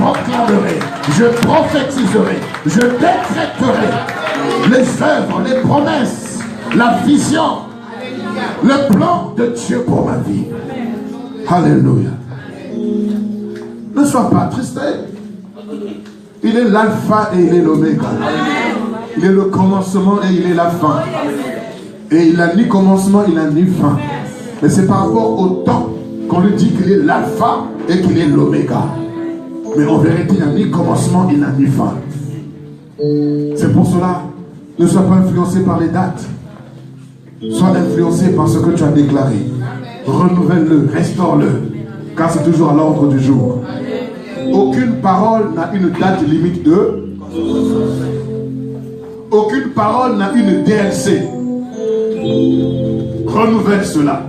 proclamerai, je prophétiserai, je décréterai les œuvres, les promesses, la vision, le plan de Dieu pour ma vie. Alléluia. Ne sois pas triste. Il est l'alpha et il est l'oméga. Il est le commencement et il est la fin. Et il n'a ni commencement, il n'a ni fin. Mais c'est par rapport au temps qu'on lui dit qu'il est l'alpha et qu'il est l'oméga. Mais en vérité, il n'a ni commencement, il n'a ni fin. C'est pour cela, ne sois pas influencé par les dates. Sois influencé par ce que tu as déclaré. Renouvelle-le, restaure-le. Car c'est toujours à l'ordre du jour. Aucune parole n'a une date limite de. Aucune parole n'a une DLC. Renouvelle cela.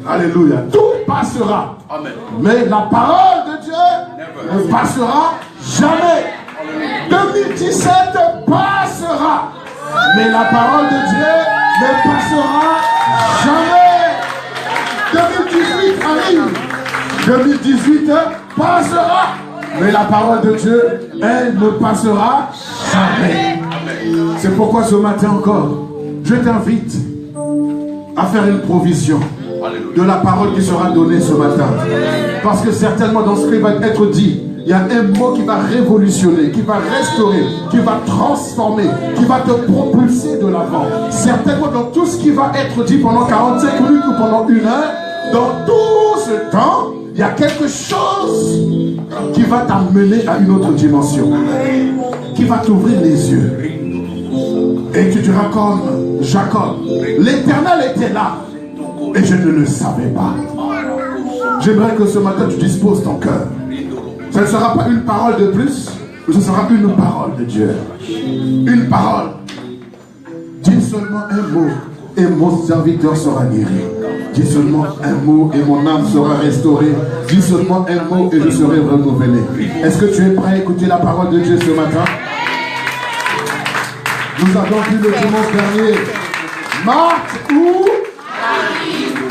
Alléluia. Tout passera. Amen. Mais la parole de Dieu ne passera jamais. 2017 passera. Mais la parole de Dieu ne passera jamais. 2018 arrive. 2018 passera. Mais la parole de Dieu, elle ne passera jamais. C'est pourquoi ce matin encore, je t'invite à faire une provision de la parole qui sera donnée ce matin. Parce que certainement dans ce qui va être dit, il y a un mot qui va révolutionner, qui va restaurer, qui va transformer, qui va te propulser de l'avant. Certainement dans tout ce qui va être dit pendant 45 minutes ou pendant 1 heure, dans tout ce temps, il y a quelque chose qui va t'amener à une autre dimension, qui va t'ouvrir les yeux. Et tu diras comme Jacob, l'Éternel était là et je ne le savais pas. J'aimerais que ce matin tu disposes ton cœur. Ce ne sera pas une parole de plus, mais ce sera une parole de Dieu. Une parole. Dis seulement un mot et mon serviteur sera guéri. Dis seulement un mot et mon âme sera restaurée. Dis seulement un mot et je serai renouvelé. Est-ce que tu es prêt à écouter la parole de Dieu ce matin? Nous avons vu le dimanche dernier. Marthe ou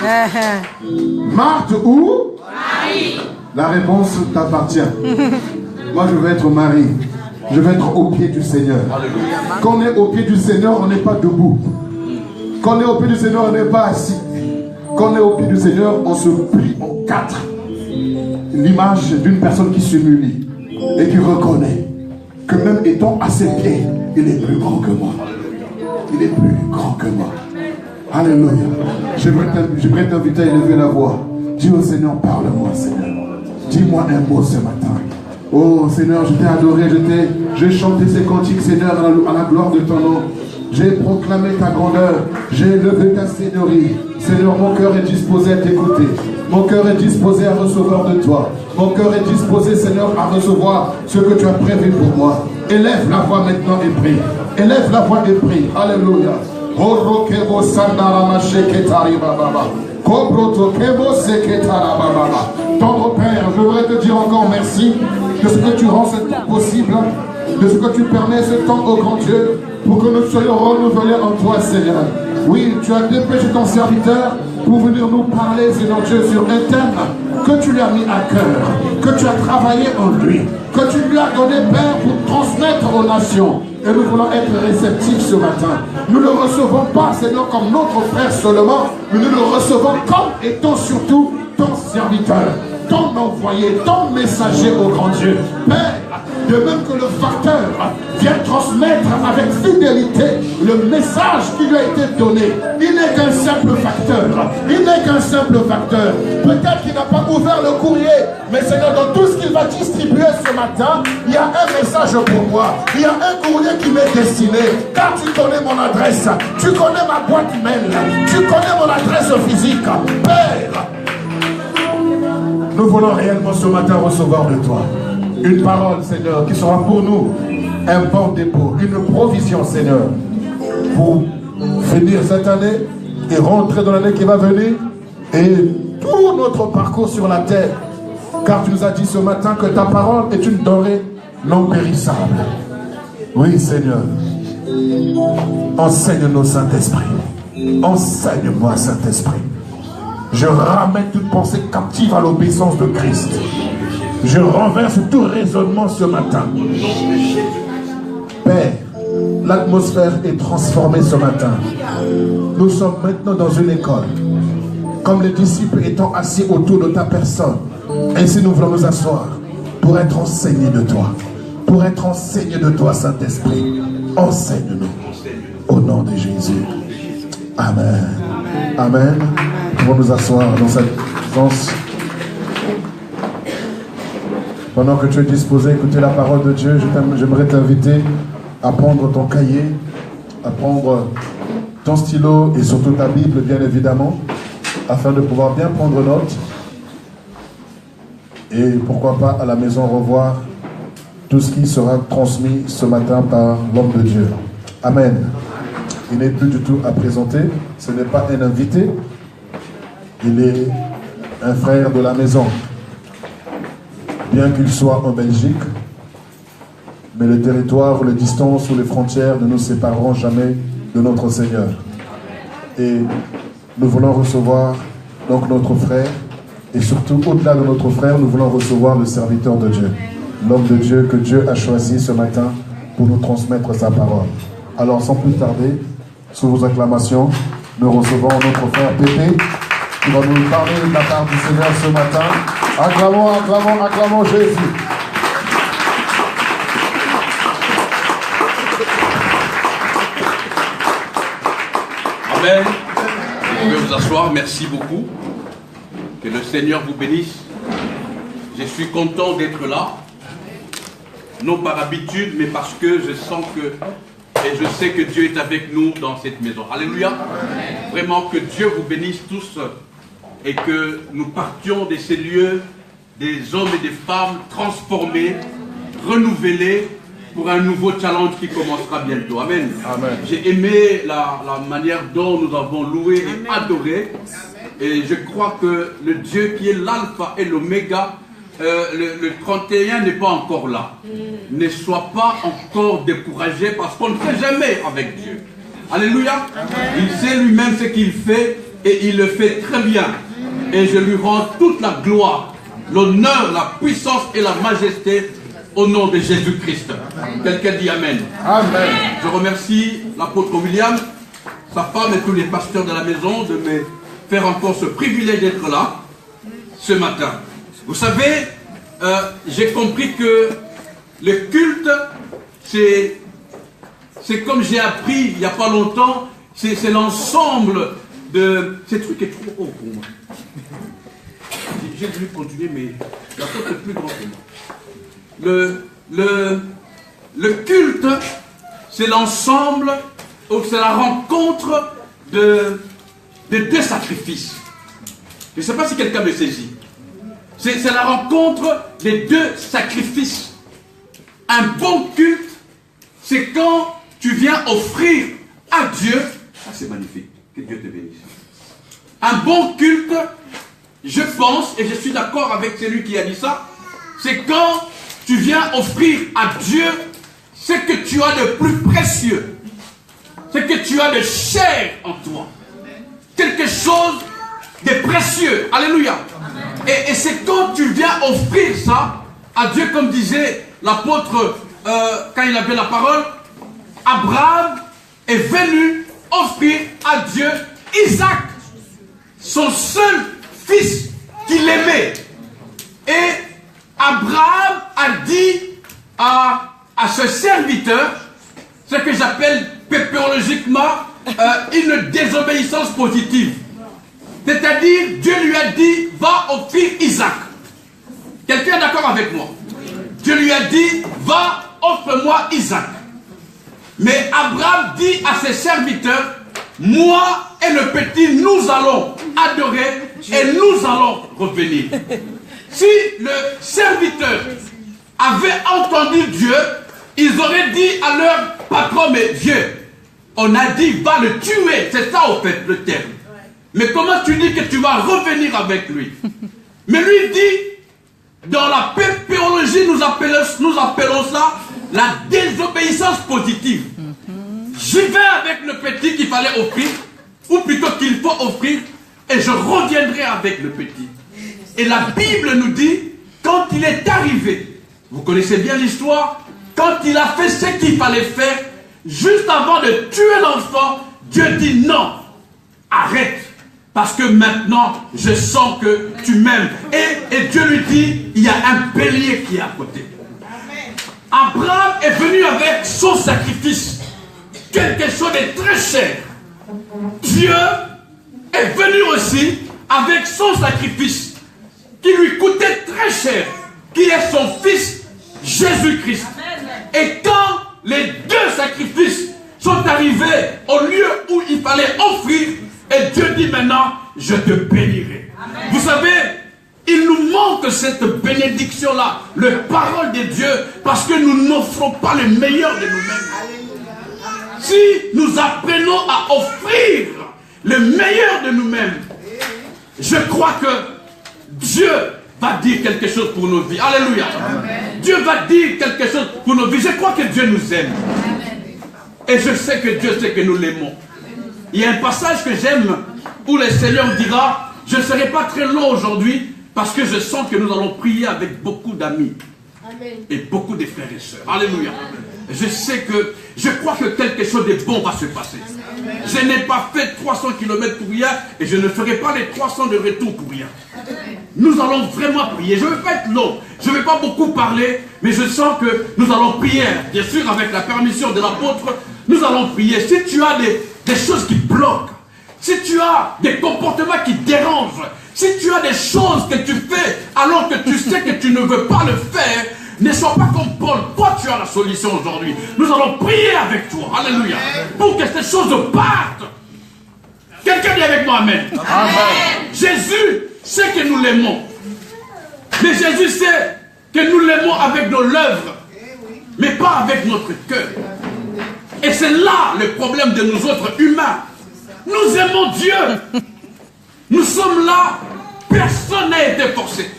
Marie? Marthe ou Marie? La réponse t'appartient. Moi je veux être Marie. Je veux être au pied du Seigneur. Quand on est au pied du Seigneur, on n'est pas debout. Quand on est au pied du Seigneur, on n'est pas assis. Quand on est au pied du Seigneur, on se plie en 4. L'image d'une personne qui s'humilie et qui reconnaît que même étant à ses pieds, il est plus grand que moi. Il est plus grand que moi. Alléluia. J'aimerais t'inviter à élever la voix. Dis au Seigneur, parle-moi, Seigneur. Dis-moi un mot ce matin. Oh Seigneur, je t'ai adoré, j'ai chanté ces cantiques, Seigneur, à la gloire de ton nom. J'ai proclamé ta grandeur, j'ai élevé ta seigneurie. Seigneur, mon cœur est disposé à t'écouter. Mon cœur est disposé à recevoir de toi. Mon cœur est disposé, Seigneur, à recevoir ce que tu as prévu pour moi. Élève la voix maintenant et prie. Élève la voix et prie. Alléluia. Tendre Père, je voudrais te dire encore merci de ce que tu rends ce temps possible, de ce que tu permets ce temps au grand Dieu, pour que nous soyons renouvelés en toi, Seigneur. Oui, tu as dépêché ton serviteur pour venir nous parler, Seigneur Dieu, sur un thème que tu lui as mis à cœur, que tu as travaillé en lui, que tu lui as donné, Père, pour transmettre aux nations. Et nous voulons être réceptifs ce matin. Nous ne le recevons pas, Seigneur, comme notre frère seulement, mais nous le recevons comme étant surtout ton serviteur, ton envoyé, ton messager au grand Dieu. Père, de même que le facteur vient transmettre avec fidélité le message qui lui a été donné. Il n'est qu'un simple facteur. Il n'est qu'un simple facteur. Peut-être qu'il n'a pas ouvert le courrier, mais Seigneur, dans tout ce qu'il va distribuer ce matin, il y a un message pour moi. Il y a un courrier qui m'est destiné. Car tu connais mon adresse. Tu connais ma boîte mail. Tu connais mon adresse physique. Père, nous voulons réellement ce matin recevoir de toi une parole, Seigneur, qui sera pour nous un bon dépôt, une provision, Seigneur, pour finir cette année et rentrer dans l'année qui va venir et tout notre parcours sur la terre. Car tu nous as dit ce matin que ta parole est une denrée non périssable. Oui, Seigneur. Enseigne-nous, Saint-Esprit. Enseigne-moi, Saint-Esprit. Je ramène toute pensée captive à l'obéissance de Christ. Je renverse tout raisonnement ce matin. Père, l'atmosphère est transformée ce matin. Nous sommes maintenant dans une école. Comme les disciples étant assis autour de ta personne, ainsi nous voulons nous asseoir pour être enseignés de toi. Pour être enseignés de toi, Saint-Esprit. Enseigne-nous. Au nom de Jésus. Amen. Amen. Nous pouvons nous asseoir dans cette présence. Pendant que tu es disposé à écouter la parole de Dieu, j'aimerais t'inviter à prendre ton cahier, à prendre ton stylo et surtout ta Bible, bien évidemment, afin de pouvoir bien prendre note. Et pourquoi pas à la maison revoir tout ce qui sera transmis ce matin par l'homme de Dieu. Amen. Il n'est plus du tout à présenter. Ce n'est pas un invité. Il est un frère de la maison. Bien qu'il soit en Belgique, mais le territoire, les distances ou les frontières ne nous sépareront jamais de notre Seigneur. Et nous voulons recevoir donc notre frère, et surtout au-delà de notre frère, nous voulons recevoir le serviteur de Dieu, l'homme de Dieu que Dieu a choisi ce matin pour nous transmettre sa parole. Alors sans plus tarder, sous vos acclamations, nous recevons notre frère Pépé, qui va nous parler de la part du Seigneur ce matin. Acclamons, acclamons, acclamons Jésus. Amen. Vous pouvez vous asseoir, merci beaucoup. Que le Seigneur vous bénisse. Je suis content d'être là. Non par habitude, mais parce que je sens que, et je sais que Dieu est avec nous dans cette maison. Alléluia. Vraiment que Dieu vous bénisse tous et que nous partions de ces lieux, des hommes et des femmes transformés, renouvelés pour un nouveau challenge qui commencera bientôt. Amen. Amen. J'ai aimé la manière dont nous avons loué et adoré. Et je crois que le Dieu qui est l'alpha et l'oméga, le 31 n'est pas encore là. Ne sois pas encore découragé parce qu'on ne fait jamais avec Dieu. Alléluia. Il sait lui-même ce qu'il fait et il le fait très bien. Et je lui rends toute la gloire, l'honneur, la puissance et la majesté au nom de Jésus-Christ. Quelqu'un dit Amen. Amen. Je remercie l'apôtre William, sa femme et tous les pasteurs de la maison de me faire encore ce privilège d'être là ce matin. Vous savez, j'ai compris que le culte, c'est comme j'ai appris il n'y a pas longtemps, c'est l'ensemble de... Ce truc est trop haut pour moi. J'ai voulu continuer, mais la porte est plus grande que moi. Le culte, c'est l'ensemble, c'est la rencontre de deux sacrifices. Je ne sais pas si quelqu'un me saisit. C'est la rencontre des deux sacrifices. Un bon culte, c'est quand tu viens offrir à Dieu. Ah, c'est magnifique. Que Dieu te bénisse. Un bon culte, je pense, et je suis d'accord avec celui qui a dit ça, c'est quand tu viens offrir à Dieu ce que tu as de plus précieux, ce que tu as de cher en toi. Quelque chose de précieux. Alléluia. Et c'est quand tu viens offrir ça à Dieu, comme disait l'apôtre quand il avait la parole, Abraham est venu offrir à Dieu Isaac, son seul fils qu'il aimait. Et Abraham a dit à ce serviteur ce que j'appelle pépéologiquement une désobéissance positive. C'est-à-dire, Dieu lui a dit, va offrir Isaac. Quelqu'un est d'accord avec moi? Dieu lui a dit, va, offre-moi Isaac. Mais Abraham dit à ses serviteurs, moi et le petit, nous allons adorer et nous allons revenir. Si le serviteur avait entendu Dieu, ils auraient dit à leur patron, mais Dieu, on a dit, va le tuer. C'est ça, au fait, le terme. Mais comment tu dis que tu vas revenir avec lui? Mais lui dit, dans la pépéologie, nous appelons ça la désobéissance positive. J'y vais avec le petit qu'il fallait offrir, ou plutôt qu'il faut offrir, et je reviendrai avec le petit. Et la Bible nous dit quand il est arrivé, vous connaissez bien l'histoire, quand il a fait ce qu'il fallait faire, juste avant de tuer l'enfant, Dieu dit non, arrête, parce que maintenant, je sens que tu m'aimes. Et Dieu lui dit, il y a un bélier qui est à côté. Abraham est venu avec son sacrifice, quelque chose de très cher. Dieu est venu aussi avec son sacrifice, qui lui coûtait très cher, qui est son fils Jésus-Christ. Et quand les deux sacrifices sont arrivés au lieu où il fallait offrir, et Dieu dit maintenant, je te bénirai. Amen. Vous savez, il nous manque cette bénédiction-là, la parole de Dieu, parce que nous n'offrons pas le meilleur de nous-mêmes. Si nous apprenons à offrir le meilleur de nous-mêmes, je crois que Dieu va dire quelque chose pour nos vies. Alléluia. Amen. Dieu va dire quelque chose pour nos vies. Je crois que Dieu nous aime. Amen. Et je sais que Dieu sait que nous l'aimons. Il y a un passage que j'aime où le Seigneur dira, je ne serai pas très long aujourd'hui parce que je sens que nous allons prier avec beaucoup d'amis et beaucoup de frères et sœurs. Alléluia. Je crois que quelque chose de bon va se passer. Amen. Je n'ai pas fait 300 km pour rien et je ne ferai pas les 300 de retour pour rien. Amen. Nous allons vraiment prier. Je ne vais pas être long. Je ne vais pas beaucoup parler, mais je sens que nous allons prier. Bien sûr, avec la permission de l'apôtre, nous allons prier. Si tu as des choses qui bloquent, si tu as des comportements qui dérangent, si tu as des choses que tu fais alors que tu sais que tu ne veux pas le faire, ne sois pas comme Paul. Toi, tu as la solution aujourd'hui. Nous allons prier avec toi. Alléluia. Pour que ces choses partent. Quelqu'un dit avec moi Amen. Amen. Jésus sait que nous l'aimons. Mais Jésus sait que nous l'aimons avec nos lèvres, mais pas avec notre cœur. Et c'est là le problème de nous autres humains. Nous aimons Dieu. Nous sommes là. Personne n'a été forcé.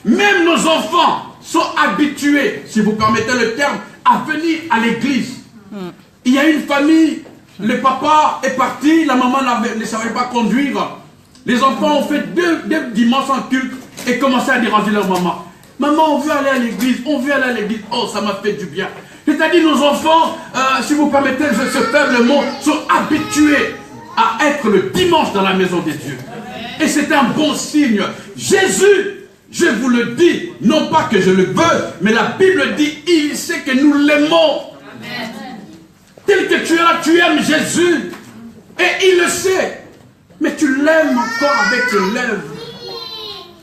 Même nos enfants sont habitués, si vous permettez le terme, à venir à l'église. Il y a une famille, le papa est parti, la maman ne savait pas conduire. Les enfants ont fait deux dimanches en culte et commençaient à déranger leur maman. Maman, on veut aller à l'église, on veut aller à l'église. Oh, ça m'a fait du bien. C'est-à-dire nos enfants, si vous permettez ce faible mot, sont habitués à être le dimanche dans la maison de Dieu. Et c'est un bon signe. Jésus, je vous le dis, non pas que je le veux, mais la Bible dit, il sait que nous l'aimons. Tel que tu es là, tu aimes Jésus. Et il le sait. Mais tu l'aimes encore avec tes lèvres.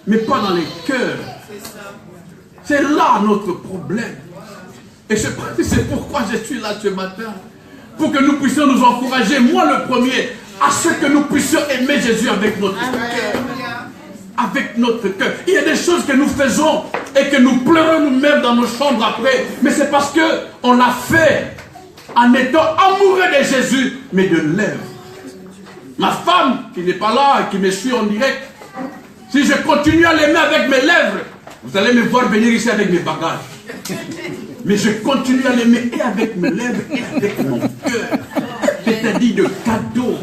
Mais pas dans les cœurs. C'est là notre problème. Et c'est pourquoi je suis là ce matin. Pour que nous puissions nous encourager, moi le premier, à ce que nous puissions aimer Jésus avec notre cœur. Avec notre cœur. Il y a des choses que nous faisons et que nous pleurons nous-mêmes dans nos chambres après. Mais c'est parce qu'on l'a fait en étant amoureux de Jésus, mais de lèvres. Ma femme, qui n'est pas là et qui me suit en direct, si je continue à l'aimer avec mes lèvres, vous allez me voir venir ici avec mes bagages. Mais je continue à l'aimer et avec mes lèvres et avec mon cœur. C'est-à-dire de cadeau.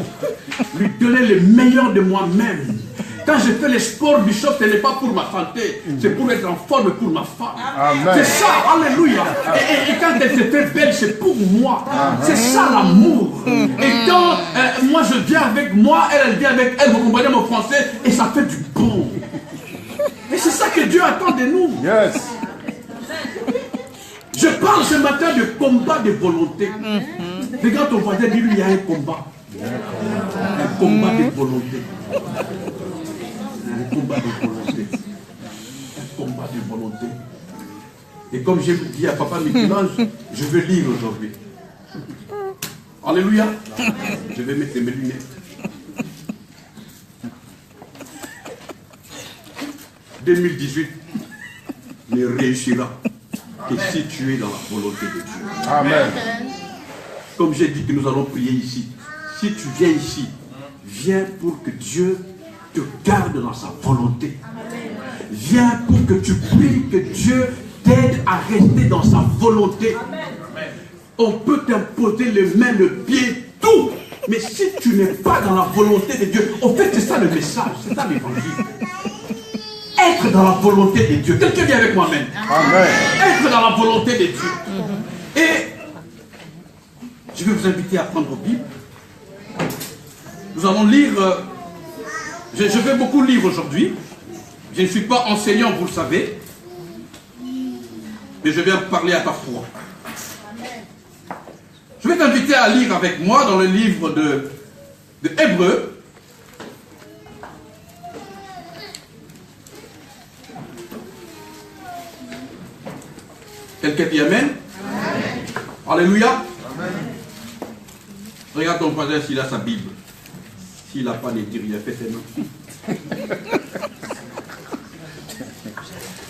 Lui donner le meilleur de moi-même. Quand je fais les sports, Bishop, ce n'est pas pour ma santé, c'est pour être en forme pour ma femme. C'est ça, alléluia. Et quand elle se fait belle, c'est pour moi. C'est ça l'amour. Et quand moi je viens avec moi, elle vient avec elle, vous comprenez mon français, et ça fait du bon. Et c'est ça que Dieu attend de nous. Yes. Je parle ce matin de combat de volonté. Regarde ton voisin, dis-lui, il y a un combat. Un combat de volonté. Un combat de volonté. Un combat de volonté. Et comme j'ai dit à Papa Michel-Ange, je veux lire aujourd'hui. Alléluia. Je vais mettre mes lunettes. 2018 ne réussira que si tu es dans la volonté de Dieu. Amen. Comme j'ai dit que nous allons prier ici. Si tu viens ici, viens pour que Dieu te garde dans sa volonté. Viens pour que tu pries, que Dieu t'aide à rester dans sa volonté. On peut t'imposer les mains, le pied, tout. Mais si tu n'es pas dans la volonté de Dieu, en fait c'est ça le message, c'est ça l'évangile. être dans la volonté de Dieu. Quelqu'un vient avec moi, amen. Amen. Être dans la volonté de Dieu. Et je vais vous inviter à prendre vos Bibles. Nous allons lire. Je vais beaucoup lire aujourd'hui. Je ne suis pas enseignant, vous le savez. Mais je viens parler à ta foi. Je vais t'inviter à lire avec moi dans le livre de Hébreux. Quelqu'un dit Amen? Amen. Alléluia. Amen. Regarde ton voisin s'il a sa Bible. S'il n'a pas, ne dit rien, fais tes mains.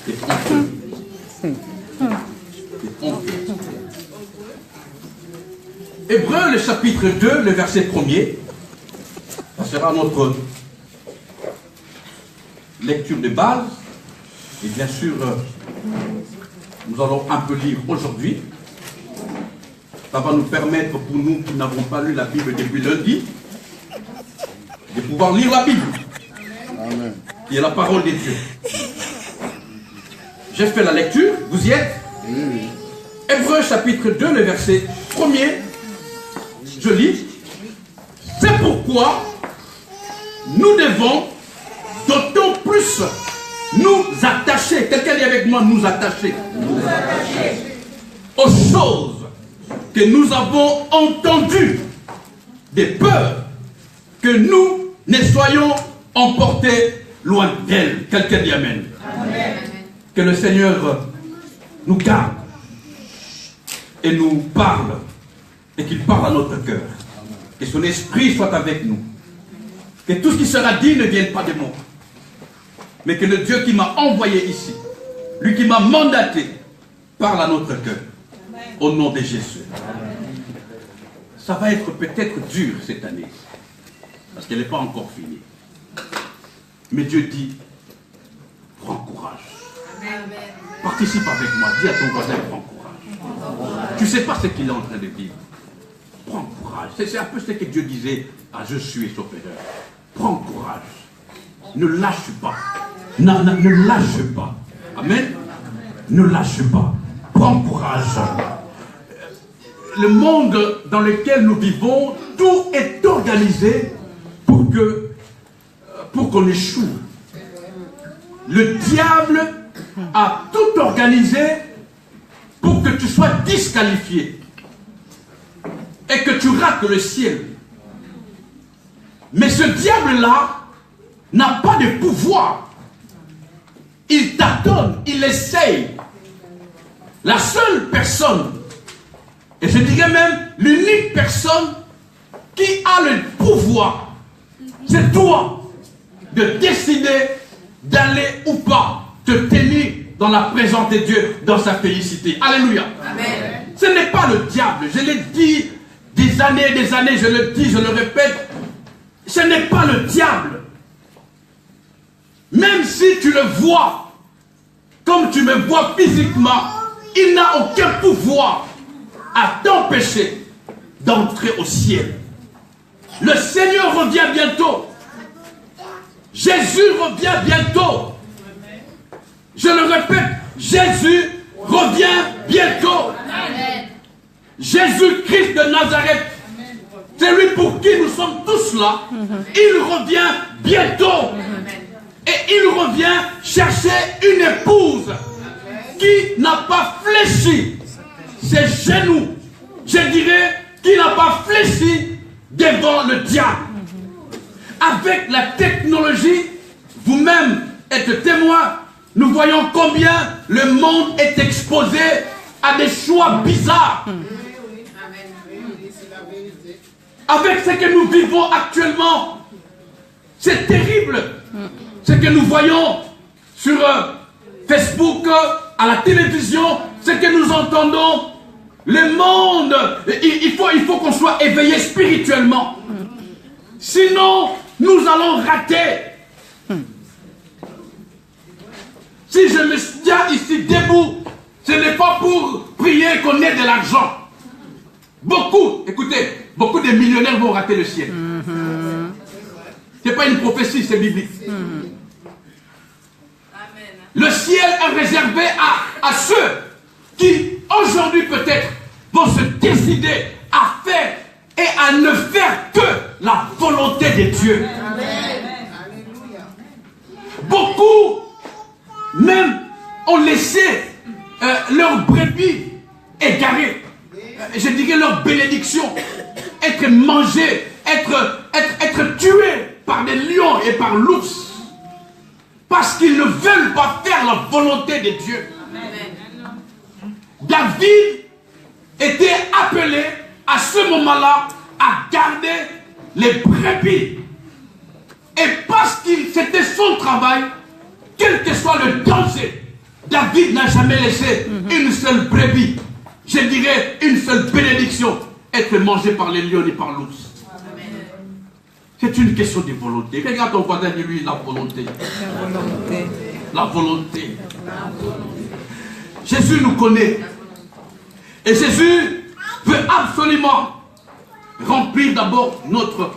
C'est honteux. C'est honteux. Hébreux, le chapitre 2, le verset 1er. Ça sera notre lecture de base. Et bien sûr, nous allons un peu lire aujourd'hui. Ça va nous permettre, pour nous qui n'avons pas lu la Bible depuis lundi, de pouvoir lire la Bible. Amen. Qui est la parole de Dieu. J'ai fait la lecture, vous y êtes? Oui. Hébreux chapitre 2, le verset 1er. Je lis. C'est pourquoi nous devons d'autant plus nous attacher. Quelqu'un dit avec moi, nous attacher. Nous attacher aux choses que nous avons entendues, des peurs, que nous ne soyons emportés loin d'elles. Quelqu'un dit Amen. Amen. Que le Seigneur nous garde et nous parle et qu'il parle à notre cœur. Que son esprit soit avec nous. Que tout ce qui sera dit ne vienne pas de moi. Mais que le Dieu qui m'a envoyé ici, lui qui m'a mandaté, parle à notre cœur. Au nom de Jésus. Ça va être peut-être dur cette année. Parce qu'elle n'est pas encore finie. Mais Dieu dit, prends courage. Participe avec moi. Dis à ton voisin, prends courage. Tu ne sais pas ce qu'il est en train de vivre. Prends courage. C'est un peu ce que Dieu disait à Je suis sauf erreur. Prends courage. Ne lâche pas. Ne lâche pas. Amen. Ne lâche pas. Prends courage. Le monde dans lequel nous vivons, tout est organisé pour qu'on échoue. Le diable a tout organisé pour que tu sois disqualifié et que tu rates le ciel. Mais ce diable-là n'a pas de pouvoir. Il tâtonne, il essaye. La seule personne, et je dirais même l'unique personne qui a le pouvoir, c'est toi de décider d'aller ou pas te tenir dans la présence de Dieu, dans sa félicité. Alléluia. Amen. Ce n'est pas le diable. Je l'ai dit des années et des années, je le dis, je le répète. Ce n'est pas le diable. Même si tu le vois, comme tu me vois physiquement, il n'a aucun pouvoir à t'empêcher d'entrer au ciel. Le Seigneur revient bientôt. Jésus revient bientôt. Je le répète, Jésus revient bientôt. Jésus-Christ de Nazareth, c'est lui pour qui nous sommes tous là. Il revient bientôt. Et il revient chercher une épouse qui n'a pas fléchi ses genoux. Je dirais qui n'a pas fléchi devant le diable. Avec la technologie, vous-même êtes témoin, nous voyons combien le monde est exposé à des choix bizarres. Avec ce que nous vivons actuellement, c'est terrible. Ce que nous voyons sur Facebook, à la télévision, ce que nous entendons, le monde, il faut qu'on soit éveillé spirituellement. Sinon, nous allons rater. Si je me tiens ici debout, ce n'est pas pour prier qu'on ait de l'argent. Beaucoup, écoutez, beaucoup de millionnaires vont rater le ciel. Ce n'est pas une prophétie, c'est biblique. le ciel est réservé à ceux qui, aujourd'hui peut-être, vont se décider à faire et à ne faire que la volonté de Dieu. Beaucoup, même, ont laissé leur brebis égarée, je dirais leur bénédiction, être mangée, être tuée par des lions et par l'ours, parce qu'ils ne veulent pas faire la volonté de Dieu. David était appelé à ce moment-là à garder les brebis. Et parce que c'était son travail, quel que soit le danger, David n'a jamais laissé une seule brebis, je dirais une seule bénédiction, être mangée par les lions et par l'ours. C'est une question de volonté. Regarde ton voisin de lui, la volonté. La volonté. Jésus nous connaît. Et Jésus veut absolument remplir d'abord notre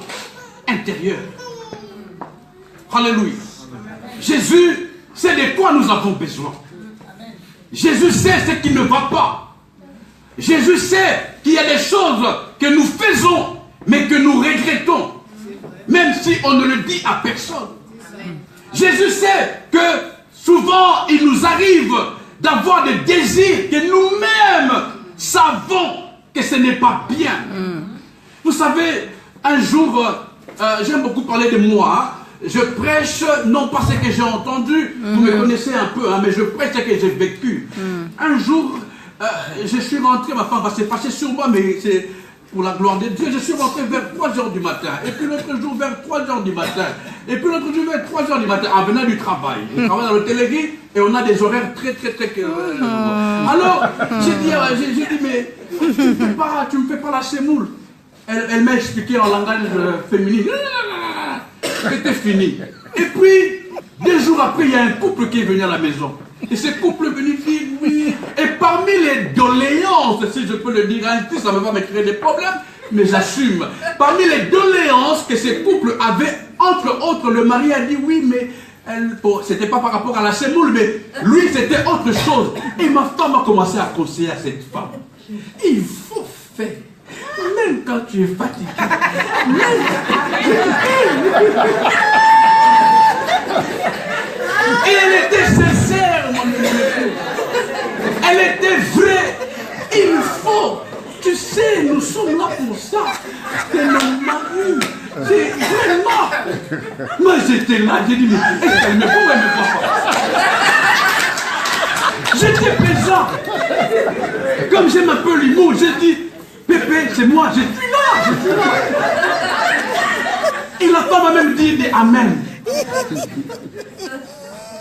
intérieur. Alléluia. Jésus sait de quoi nous avons besoin. Jésus sait ce qui ne va pas. Jésus sait qu'il y a des choses que nous faisons, mais que nous regrettons. Même si on ne le dit à personne. Jésus sait que souvent il nous arrive d'avoir des désirs que nous-mêmes savons que ce n'est pas bien. Vous savez, un jour, j'aime beaucoup parler de moi. Je prêche, non pas ce que j'ai entendu, vous me connaissez un peu, mais je prêche ce que j'ai vécu. Un jour, je suis rentré, ma femme va se passer sur moi, mais c'est pour la gloire de Dieu. Je suis rentré vers 3 h du matin, et puis l'autre jour vers 3 h du matin, et puis l'autre jour vers 3 h du matin, en venant du travail. Je travaille dans l'hôtellerie, et on a des horaires très. Alors, j'ai dit, mais tu me fais pas la semoule. Elle m'a expliqué en langage féminin. C'était fini. Et puis, 2 jours après, il y a un couple qui est venu à la maison. Et ce couple est venu dire oui. Et parmi les doléances, si je peux le dire ainsi, ça ne va me créer des problèmes, mais j'assume. Parmi les doléances que ce couple avait, entre autres, le mari a dit oui, mais c'était pas par rapport à la semoule, mais lui, c'était autre chose. Et ma femme a commencé à conseiller à cette femme. Il faut faire. Même quand tu es fatigué. Et elle était sincère, mon ami. Elle était vraie. Il faut. Tu sais, nous sommes là pour ça. C'est le mari. C'est vraiment. Moi, j'étais là, j'ai dit, mais est-ce qu'elle me voit ou elle me voit pas? J'étais présent. Comme j'aime un peu l'humour, j'ai dit, Pépé, c'est moi, je suis là. Et la femme a même dit des amen.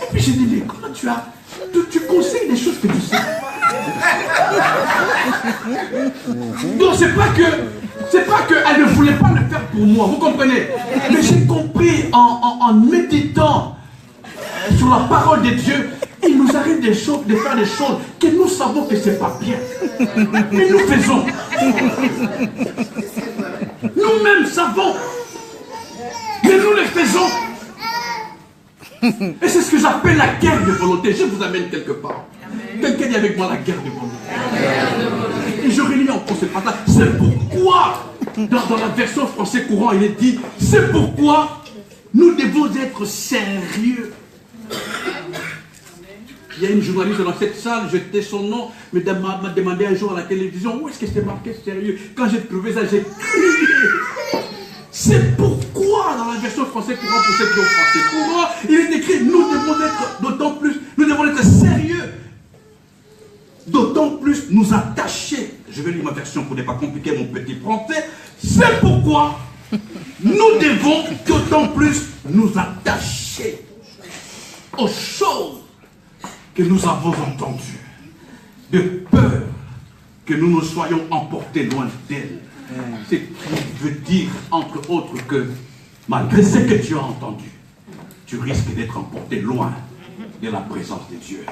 Et puis j'ai dit, mais comment tu conseilles des choses que tu sais. Donc c'est pas qu'elle ne voulait pas le faire pour moi, vous comprenez. Mais j'ai compris en méditant sur la parole de Dieu, il nous arrive de faire des choses que nous savons que c'est pas bien. Mais nous faisons. Nous-mêmes savons. Mais nous le faisons. Et c'est ce que j'appelle la guerre de volonté. Je vous amène quelque part. Quelqu'un dit avec moi la guerre de volonté. Et je relis encore ce passage. C'est pourquoi, dans la version français courant, il est dit, c'est pourquoi nous devons être sérieux. Il y a une journaliste dans cette salle, je tais son nom, mais m'a demandé un jour à la télévision, où est-ce que c'est marqué sérieux? Quand j'ai trouvé ça, j'ai crié. C'est pourquoi, dans la version français courant, pour ceux qui ont français courant, il est écrit, nous devons être d'autant plus, nous devons être sérieux. D'autant plus nous attacher. Je vais lire ma version pour ne pas compliquer mon petit français. C'est pourquoi nous devons d'autant plus nous attacher aux choses que nous avons entendues, de peur que nous ne soyons emportés loin d'elles. Ce qui veut dire, entre autres, que malgré ce que tu as entendu, tu risques d'être emporté loin de la présence de Dieu.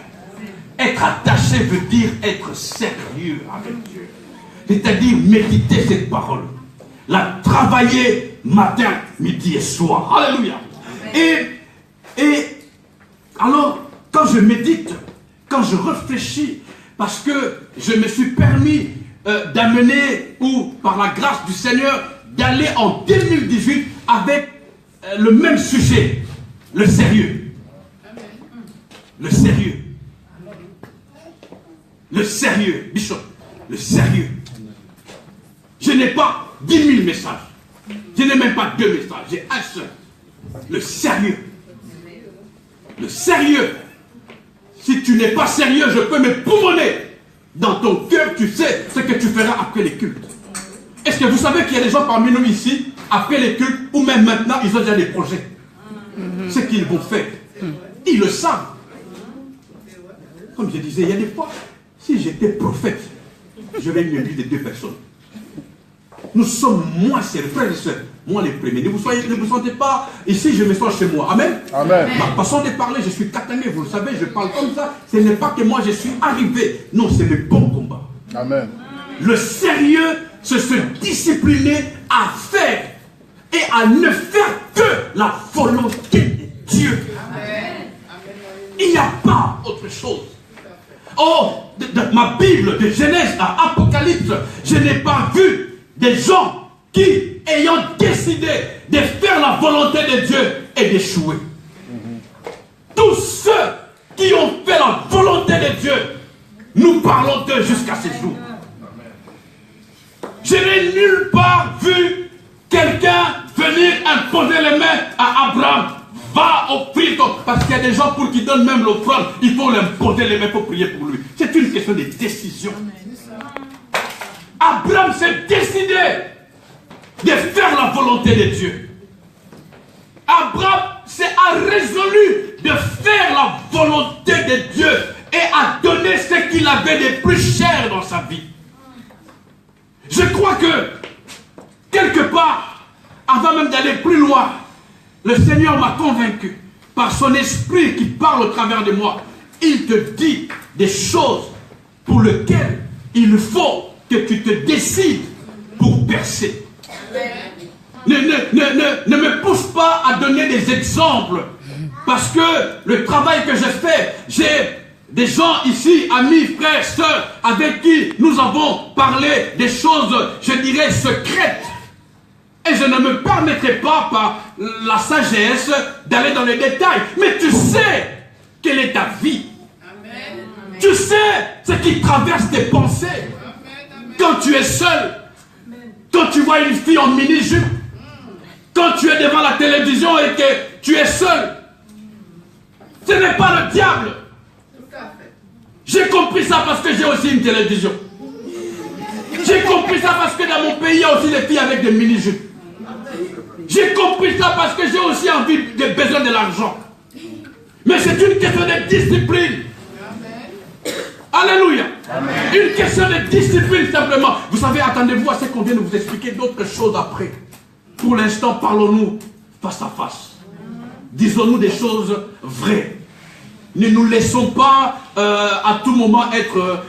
Être attaché veut dire être sérieux avec Dieu. C'est-à-dire méditer cette parole. La travailler matin, midi et soir. Alléluia. Et alors, quand je médite, quand je réfléchis, parce que je me suis permis d'amener, ou par la grâce du Seigneur, d'aller en 2018 avec le même sujet, le sérieux. Le sérieux. Le sérieux, Bishop, le sérieux. Je n'ai pas 10 000 messages. Je n'ai même pas 2 messages, j'ai un seul. Le sérieux. Le sérieux. Si tu n'es pas sérieux, je peux me poumonner. Dans ton cœur, tu sais ce que tu feras après les cultes. Est-ce que vous savez qu'il y a des gens parmi nous ici, après les cultes, ou même maintenant, ils ont déjà des projets. Ce qu'ils vont faire. Ils le savent. Comme je disais, il y a des fois, si j'étais prophète, je vais une église de 2 personnes. Nous sommes moins sérieux, frères et sœurs, moi les premiers. Ne vous sentez pas, ici je me sens chez moi. Amen. Amen. Ma façon de parler, je suis catané, vous le savez, je parle comme ça. Ce n'est pas que moi je suis arrivé. Non, c'est le bon combat. Amen. Le sérieux, c'est se discipliner à faire et à ne faire que la volonté de Dieu. Amen. Il n'y a pas autre chose. Oh, de ma Bible, de Genèse à Apocalypse, je n'ai pas vu des gens qui, ayant décidé de faire la volonté de Dieu, et d'échouer. Tous ceux qui ont fait la volonté de Dieu, nous parlons d'eux jusqu'à ce jour. Je n'ai nulle part vu quelqu'un venir imposer les mains à Abraham. Va offrir ton... Parce qu'il y a des gens pour qui donnent même l'offrande, il faut leur imposer les mains pour prier pour lui. C'est une question de décision. Abraham s'est décidé de faire la volonté de Dieu. Abraham a résolu de faire la volonté de Dieu et a donné ce qu'il avait de plus cher dans sa vie. Je crois que, quelque part, avant même d'aller plus loin, le Seigneur m'a convaincu, par son esprit qui parle au travers de moi. Il te dit des choses pour lesquelles il faut que tu te décides pour percer. Ne me pousse pas à donner des exemples, parce que le travail que j'ai fait, j'ai des gens ici, amis, frères, sœurs, avec qui nous avons parlé des choses, je dirais, secrètes. Et je ne me permettrai pas, par la sagesse, d'aller dans les détails. Mais tu sais quelle est ta vie. Amen. Tu sais ce qui traverse tes pensées. Amen. Quand tu es seul, quand tu vois une fille en mini-jupe, quand tu es devant la télévision et que tu es seul, ce n'est pas le diable. J'ai compris ça parce que j'ai aussi une télévision. J'ai compris ça parce que dans mon pays, il y a aussi des filles avec des mini-jupes. J'ai compris ça parce que j'ai aussi envie de besoin de l'argent. Mais c'est une question de discipline. Alléluia. Amen. Une question de discipline simplement. Vous savez, attendez-vous à ce qu'on vient de vous expliquer d'autres choses après. Pour l'instant, parlons-nous face à face. Disons-nous des choses vraies. Ne nous laissons pas à tout moment être,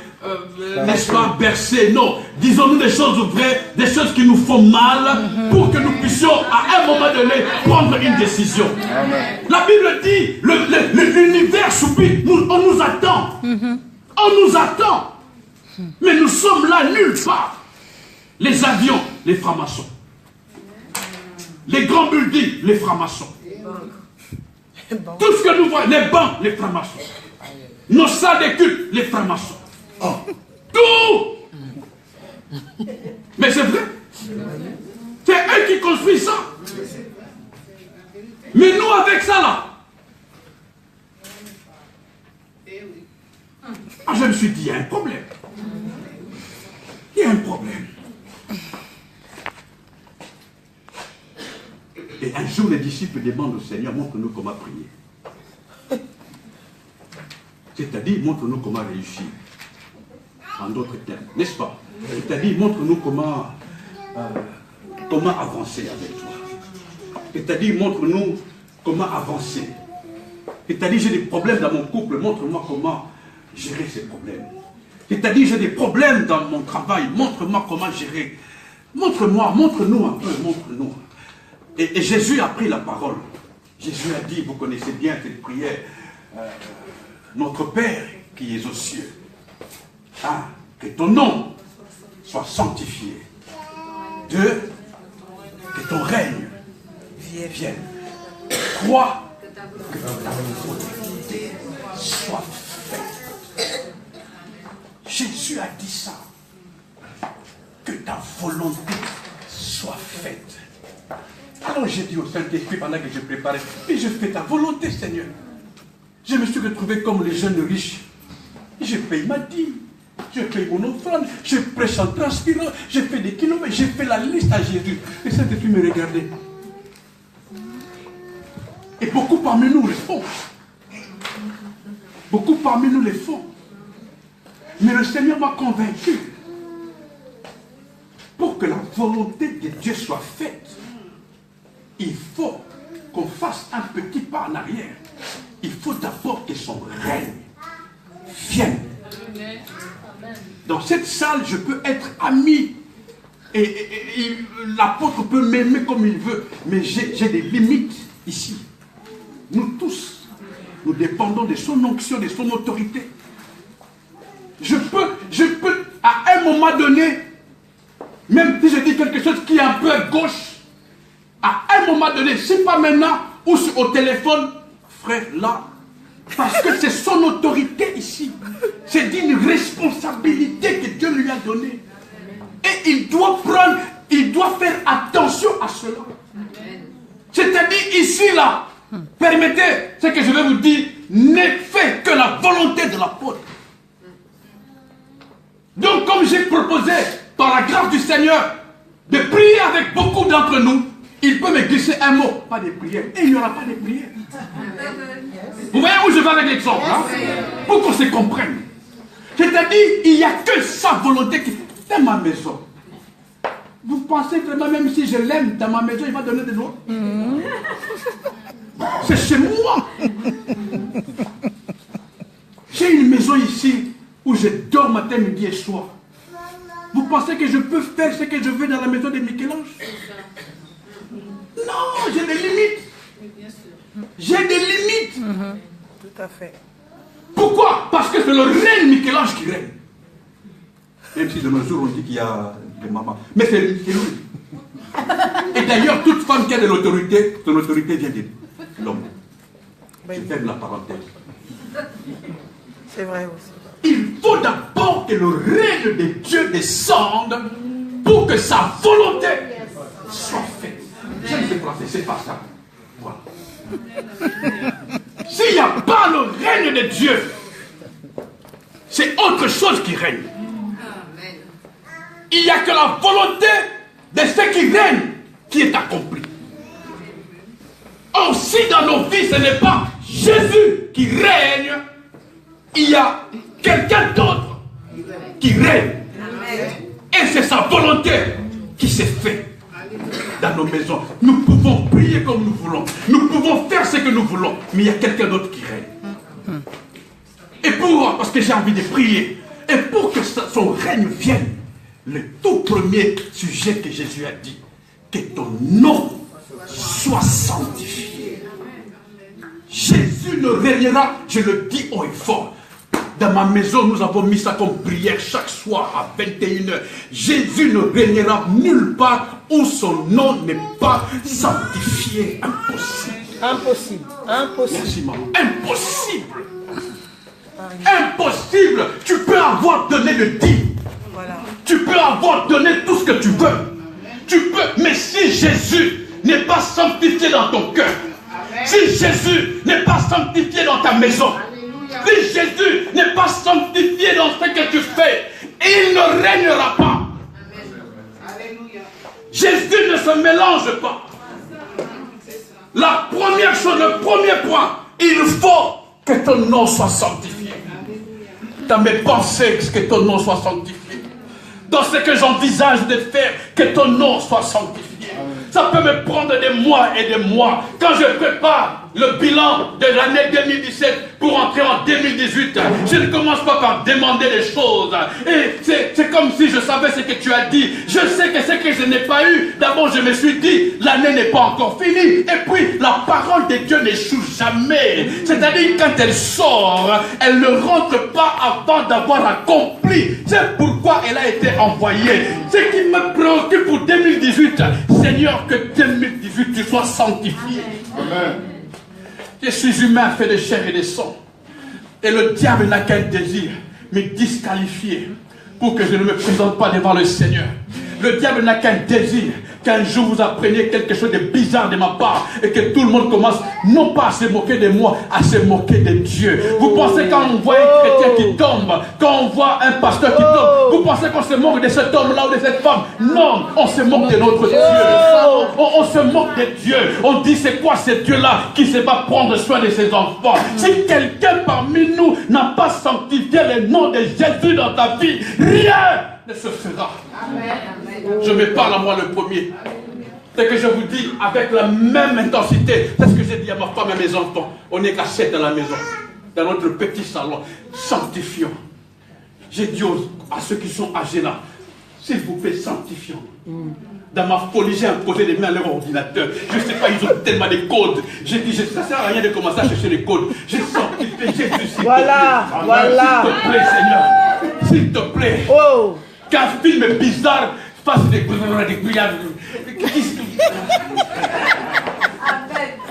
n'est-ce pas, bercés. Non, disons-nous des choses vraies, des choses qui nous font mal, pour que nous puissions à un moment donné prendre une décision. Amen. La Bible dit, l'univers soupire, on nous attend. On nous attend. Mais nous sommes là nulle part. Les avions, les francs-maçons. Les grands buildings, les francs-maçons. Tout ce que nous voyons, les banques, les francs-maçons. Nos salles de culte, les francs-maçons. Oh. Tout. Mais c'est vrai. C'est eux qui construisent ça. Mais nous, avec ça là, je me suis dit, il y a un problème. Il y a un problème. Et un jour, les disciples demandent au Seigneur, montre-nous comment prier. C'est-à-dire, montre-nous comment réussir. En d'autres termes, n'est-ce pas? C'est-à-dire, montre-nous comment avancer avec toi. C'est-à-dire, montre-nous comment avancer. C'est-à-dire, j'ai des problèmes dans mon couple, montre-moi comment gérer ces problèmes. C'est-à-dire, j'ai des problèmes dans mon travail, montre-moi comment gérer. Montre-moi, montre-nous un peu, montre-nous. Et Jésus a pris la parole. Jésus a dit, vous connaissez bien cette prière, Notre Père qui es aux cieux, que ton nom soit sanctifié. 2, que ton règne vienne. 3, que ta volonté soit faite. Jésus a dit ça. Que ta volonté soit faite. Alors j'ai dit au Saint-Esprit pendant que je préparais, mais je fais ta volonté, Seigneur. Je me suis retrouvé comme les jeunes riches. Je paye ma dîme, je paye mon offrande, je prêche en transpirant, je fais des kilomètres, j'ai fait la liste à Jésus. Et Saint-Esprit me regardait. Et beaucoup parmi nous le font. Beaucoup parmi nous le font. Mais le Seigneur m'a convaincu. Pour que la volonté de Dieu soit faite, il faut qu'on fasse un petit pas en arrière. Il faut d'abord que son règne vienne. Dans cette salle, je peux être ami. Et l'apôtre peut m'aimer comme il veut. Mais j'ai des limites ici. Nous tous, nous dépendons de son onction, de son autorité. Je peux, à un moment donné, même si je dis quelque chose qui est un peu à gauche, à un moment donné, c'est pas maintenant ou au téléphone, frère, là, parce que c'est son autorité ici. C'est d'une responsabilité que Dieu lui a donnée. Et il doit faire attention à cela. C'est-à-dire ici, là, permettez, ce que je vais vous dire, n'est fait que la volonté de l'apôtre. Donc, comme j'ai proposé, par la grâce du Seigneur, de prier avec beaucoup d'entre nous, il peut me glisser un mot, pas de prière. Et il n'y aura pas de prière. Vous voyez où je vais avec l'exemple, hein? Pour qu'on se comprenne. C'est-à-dire, il n'y a que sa volonté qui est dans ma maison. Vous pensez vraiment, même si je l'aime dans ma maison, il va donner des lois? C'est chez moi. J'ai une maison ici où je dors matin, midi et soir. Vous pensez que je peux faire ce que je veux dans la maison de Michel-Ange? Non, j'ai des limites. J'ai des limites. Tout à fait. Pourquoi? Parce que c'est le règne Michel-Ange qui règne. Même si de nos jours on dit qu'il y a des mamans. Mais c'est lui. Et d'ailleurs, toute femme qui a de l'autorité, son autorité vient de l'homme. Je ferme la parenthèse. C'est vrai aussi. Il faut d'abord que le règne de Dieu descende pour que sa volonté soit faite. J'aime ce français, c'est pas ça. Voilà. S'il n'y a pas le règne de Dieu, c'est autre chose qui règne. Il n'y a que la volonté de ce qui règne qui est accomplie. Or, si dans nos vies ce n'est pas Jésus qui règne, il y a quelqu'un d'autre qui règne. Et c'est sa volonté qui s'est faite dans nos maisons. Nous pouvons prier comme nous voulons. Nous pouvons faire ce que nous voulons. Mais il y a quelqu'un d'autre qui règne. Et parce que j'ai envie de prier. Et pour que son règne vienne, le tout premier sujet que Jésus a dit, que ton nom soit sanctifié. Jésus ne régnera, je le dis haut et fort. Dans ma maison, nous avons mis ça comme prière chaque soir à 21h. Jésus ne régnera nulle part où son nom n'est pas sanctifié. Impossible. Impossible. Impossible. Merci, maman. Impossible. Impossible. Tu peux avoir donné le 10. Voilà. Tu peux avoir donné tout ce que tu veux. Tu peux. Mais si Jésus n'est pas sanctifié dans ton cœur, si Jésus n'est pas sanctifié dans ta maison, si Jésus n'est pas sanctifié dans ce que tu fais, il ne régnera pas. Jésus ne se mélange pas. La première chose, le premier point, il faut que ton nom soit sanctifié. Dans mes pensées, que ton nom soit sanctifié. Dans ce que j'envisage de faire, que ton nom soit sanctifié. Ça peut me prendre des mois et des mois. Quand je prépare le bilan de l'année 2017 pour entrer en 2018, je ne commence pas par demander des choses. Et c'est comme si je savais ce que tu as dit. Je sais que ce que je n'ai pas eu, d'abord je me suis dit, l'année n'est pas encore finie. Et puis, la parole de Dieu n'échoue jamais. C'est-à-dire, quand elle sort, elle ne rentre pas avant d'avoir accompli. C'est pourquoi elle a été envoyée. Ce qui me préoccupe pour 2018, Seigneur, que 2018 tu sois sanctifié. Amen. Je suis humain fait de chair et de sang. Et le diable n'a qu'un désir, me disqualifier pour que je ne me présente pas devant le Seigneur. Le diable n'a qu'un désir, qu'un jour vous appreniez quelque chose de bizarre de ma part et que tout le monde commence non pas à se moquer de moi, à se moquer de Dieu. Vous pensez quand on voit un chrétien qui tombe, quand on voit un pasteur qui tombe, vous pensez qu'on se moque de cet homme-là ou de cette femme? Non, on se moque de notre Dieu. On se moque de Dieu. On dit c'est quoi ce Dieu-là qui ne sait pas prendre soin de ses enfants? Si quelqu'un parmi nous n'a pas sanctifié le nom de Jésus dans ta vie, rien ne se fera. Je me parle à moi le premier. C'est que je vous dis avec la même intensité. C'est ce que j'ai dit à ma femme et à mes enfants. On n'est qu'à 7 dans la maison, dans notre petit salon. Sanctifions. J'ai dit à ceux qui sont âgés là, s'il vous plaît, sanctifions. Dans ma folie, j'ai imposé les mains à leur ordinateur. Je ne sais pas, ils ont tellement de codes. J'ai dit, ça ne sert à rien de commencer à chercher les codes. J'ai sanctifié Jésus. Voilà, voilà. S'il te plaît, Seigneur. S'il te plaît. Oh. Qu'un film bizarre fasse des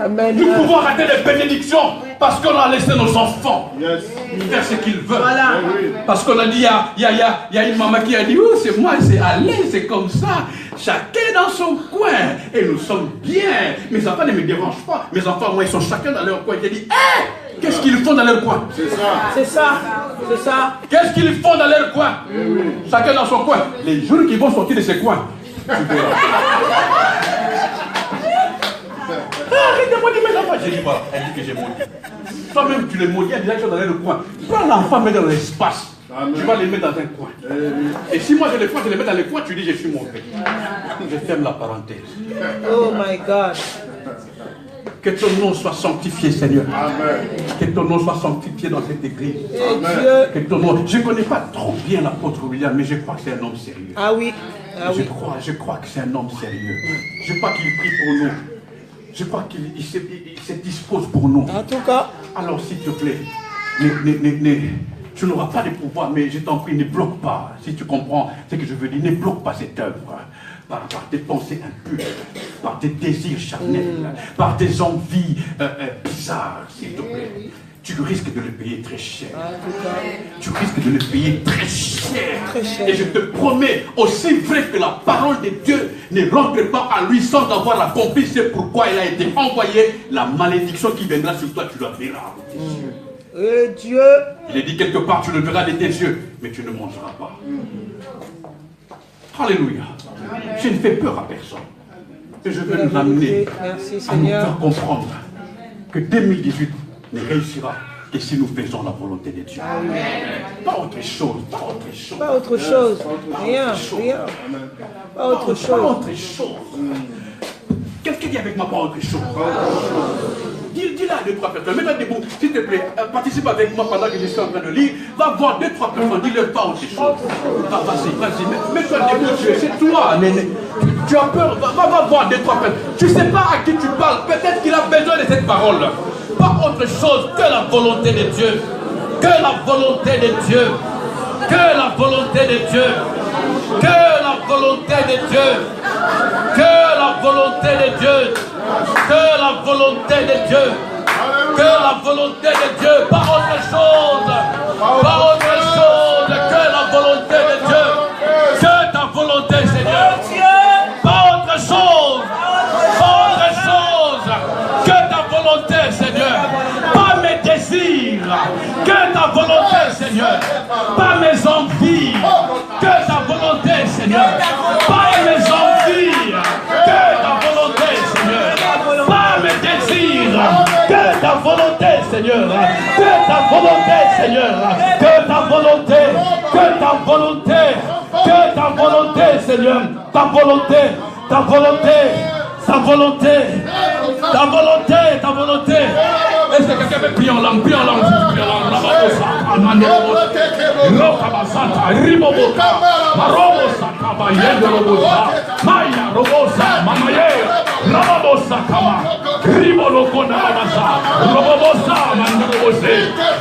Amen. nous pouvons rater les bénédictions parce qu'on a laissé nos enfants faire ce qu'ils veulent. Voilà. Parce qu'on a dit, il y a une maman qui a dit, oh, c'est moi, c'est allé, c'est comme ça. Chacun dans son coin. Et nous sommes bien. Mes enfants ne me dérangent pas. Mes enfants, moi, ils sont chacun dans leur coin. J'ai dit, hé, qu'est-ce qu'ils font dans leur coin? C'est ça. C'est ça. C'est ça. Qu'est-ce qu'ils font dans leur coin? Chacun dans son coin. Les jours qui vont sortir de ces coins. Arrêtez-moi de mes enfants. J'ai dit, voilà, elle dit que j'ai maudit. Toi-même, tu les maudis, elle dit que dans le coin. Prends l'enfant, mets dans l'espace. Tu vas les mettre dans un coin. Et si moi je les prends, je les mets dans le coin, tu dis, je suis mauvais. Je ferme la parenthèse. Oh my God. Que ton nom soit sanctifié, Seigneur. Amen. Que ton nom soit sanctifié dans cette église. Dieu. Que ton nom... Je ne connais pas trop bien l'apôtre William, mais je crois que c'est un homme sérieux. Ah oui. Ah oui. Je crois que c'est un homme sérieux. Je crois qu'il prie pour nous. Je crois qu'il se dispose pour nous. En tout cas. Alors, s'il te plaît, tu n'auras pas de pouvoir, mais je t'en prie, ne bloque pas. Si tu comprends ce que je veux dire, ne bloque pas cette œuvre. Par tes pensées impures, par tes désirs charnels, par tes envies bizarres, s'il te plaît. Tu risques de le payer très cher. Tu risques de le payer très cher. Très cher. Et je te promets, aussi vrai que la parole de Dieu ne rentre pas à lui sans avoir accompli, c'est pourquoi il a été envoyé, la malédiction qui viendra sur toi, tu la verras. Dieu. Il est dit quelque part, tu le verras de tes yeux, mais tu ne mangeras pas. Alléluia. Je ne fais peur à personne. Et je veux nous amener Merci, à nous Seigneur. faire comprendre que 2018 ne réussira que si nous faisons la volonté de Dieu. Pas autre chose, pas autre chose. Pas autre chose. Rien, rien. Pas autre Pas chose. autre chose. Quelqu'un dit avec moi pas autre chose. Dis-le à 2-3 personnes. Mets-toi debout, s'il te plaît. Participe avec moi pendant que je suis en train de lire. Va voir 2-3 personnes. Dis-leur pas autre chose. Vas-y. Mets-toi debout. C'est toi, Néné. Tu as peur. Va voir 2-3 personnes. Tu ne sais pas à qui tu parles. Peut-être qu'il a besoin de cette parole. Pas autre chose que la volonté de Dieu. Que la volonté de Dieu. Que la volonté de Dieu. Que la volonté de Dieu. Que la volonté de Dieu. Que la volonté de Dieu. Que la volonté de Dieu. Pas autre chose. Pas autre chose que la volonté de Dieu. Que ta volonté, Seigneur. Pas autre chose. Pas autre chose que ta volonté, Seigneur. Pas mes désirs. Que ta volonté, Seigneur. Pas mes envies. Que ta volonté, Seigneur. Pas mes envies. Que ta volonté, Seigneur. Pas mes désirs. Que ta volonté, Seigneur. Que ta volonté, Seigneur. Que ta volonté. Que ta volonté. Que ta volonté, Seigneur. Ta volonté. Ta volonté. Ta volonté. Ta volonté. Ta volonté. Est-ce que quelqu'un peut prier en langue? Prie en langue. Prie en langue. Maya robosa, mamaye, rabosa kama, ribo lokona babasa, robosa, mandrobosa,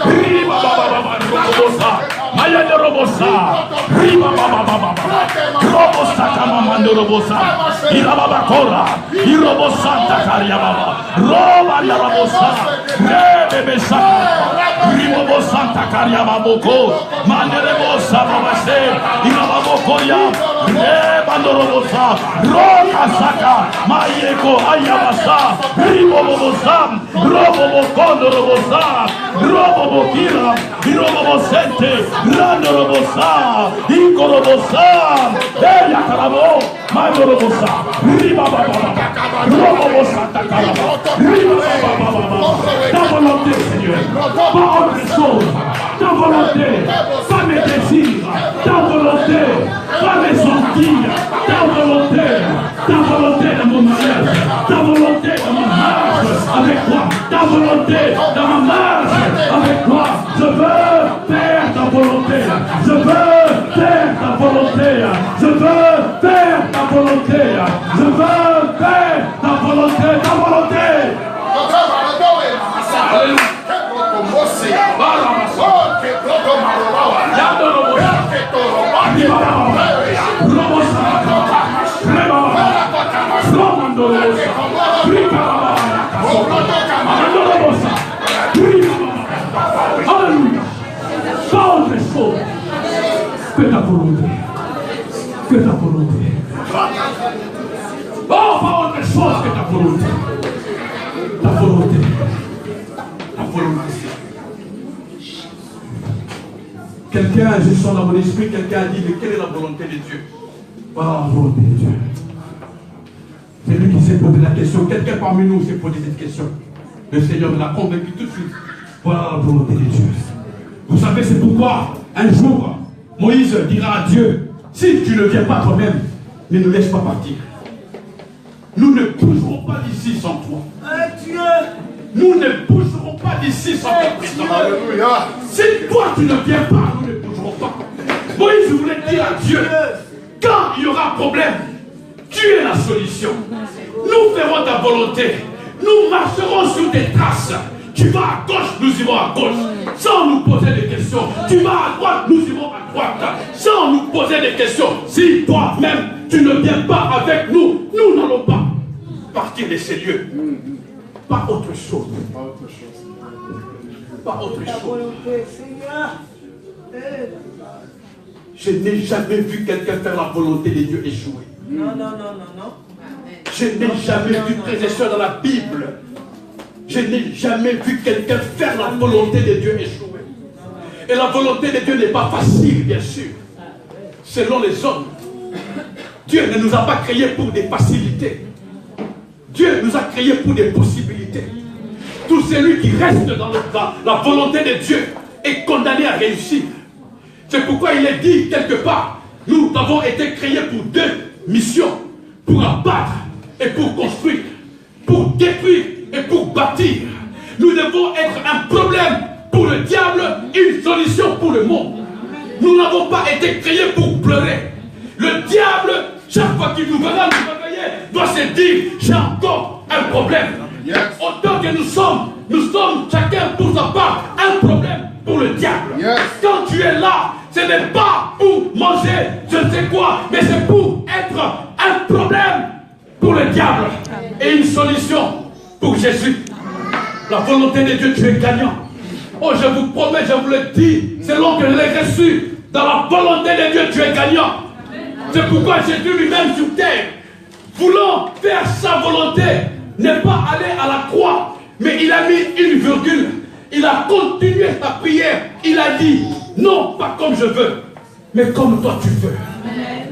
riba baba robosa, maya robosa, riba baba, robosa kama mandrobosa, irababa kora, irobosa takaria baba, roba robosa, rebebe saka, ribobosa takaria baboko, mandrobosa babase, irababoko ya, reba robosa. Roka saka, mayeko ayabasa, ribobobosam, robobokondo robosa, robobokira, irobobosente, rando robosa, ikorobosa, eya karabo, mando robosa, ribababa, robobosa takaraba, ribababa, ta volonté, Seigneur, pas autre chose, ta volonté, pas mes désirs, ta volonté, pas mes sentiments, ta volonté dans mon mariage, ta volonté dans ma marche avec toi, ta volonté dans ma marche avec toi. Je veux faire ta volonté, je veux faire ta volonté, je veux faire ta volonté, je veux faire ta volonté, ta volonté. Que ta volonté. Que ta volonté. Oh, pas autre chose que ta volonté. Ta volonté. Ta volonté. Quelqu'un, je sens dans mon esprit, quelqu'un a dit, mais quelle est la volonté de Dieu? Pas la volonté de Dieu. C'est lui qui s'est posé la question. Quelqu'un parmi nous s'est posé cette question. Le Seigneur me l'a convaincu tout de suite. Voilà la volonté de Dieu. Vous savez, c'est pourquoi un jour, Moïse dira à Dieu, si tu ne viens pas toi-même, ne nous laisse pas partir. Nous ne bougerons pas d'ici sans toi. Nous ne bougerons pas d'ici sans toi. Si toi tu ne viens pas, nous ne bougerons pas. Moïse voulait dire à Dieu, quand il y aura problème, tu es la solution. Nous ferons ta volonté. Nous marcherons sur tes traces. Tu vas à gauche, nous irons à gauche. Sans nous poser des questions. Tu vas à droite, nous irons à droite. Sans nous poser des questions. Si toi-même, tu ne viens pas avec nous, nous n'allons pas partir de ces lieux. Pas autre chose. Pas autre chose. Je n'ai jamais vu quelqu'un faire la volonté de Dieu échouer. Non. Je n'ai jamais vu, frères et sœurs, dans la Bible, je n'ai jamais vu quelqu'un faire la volonté de Dieu échouer. Et la volonté de Dieu n'est pas facile, bien sûr, selon les hommes. Dieu ne nous a pas créés pour des facilités. Dieu nous a créés pour des possibilités. Tout celui qui reste dans la volonté de Dieu est condamné à réussir. C'est pourquoi il est dit quelque part, nous avons été créés pour deux missions, pour abattre et pour construire, pour détruire et pour bâtir. Nous devons être un problème pour le diable, une solution pour le monde. Nous n'avons pas été créés pour pleurer. Le diable, chaque fois qu'il nous verra nous réveiller, doit se dire, j'ai encore un problème. Yes. Autant que nous sommes chacun pour sa part un problème pour le diable. Yes. Quand tu es là, ce n'est pas pour manger je ne sais quoi, mais c'est pour être un problème pour le diable et une solution pour Jésus. La volonté de Dieu, tu es gagnant. Oh, je vous promets, je vous le dis, selon que je l'ai reçu, dans la volonté de Dieu, tu es gagnant. C'est pourquoi Jésus lui-même sur terre, voulant faire sa volonté, n'est pas allé à la croix, mais il a mis une virgule. Il a continué sa prière. Il a dit, non, pas comme je veux, mais comme toi tu veux.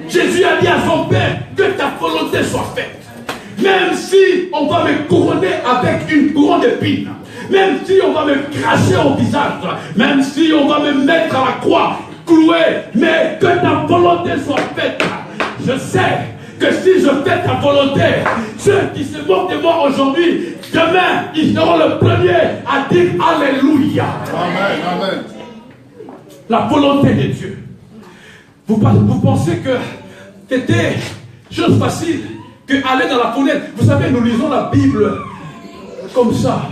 Jésus a dit à son Père, que ta volonté soit faite. Même si on va me couronner avec une couronne d'épines, même si on va me cracher au visage, même si on va me mettre à la croix, cloué, mais que ta volonté soit faite. Je sais que si je fais ta volonté, ceux qui se moquent de moi aujourd'hui, demain, ils seront le premier à dire Alléluia. Amen, amen. La volonté de Dieu. Vous pensez que c'était chose facile que aller dans la fenêtre. Vous savez, nous lisons la Bible comme ça.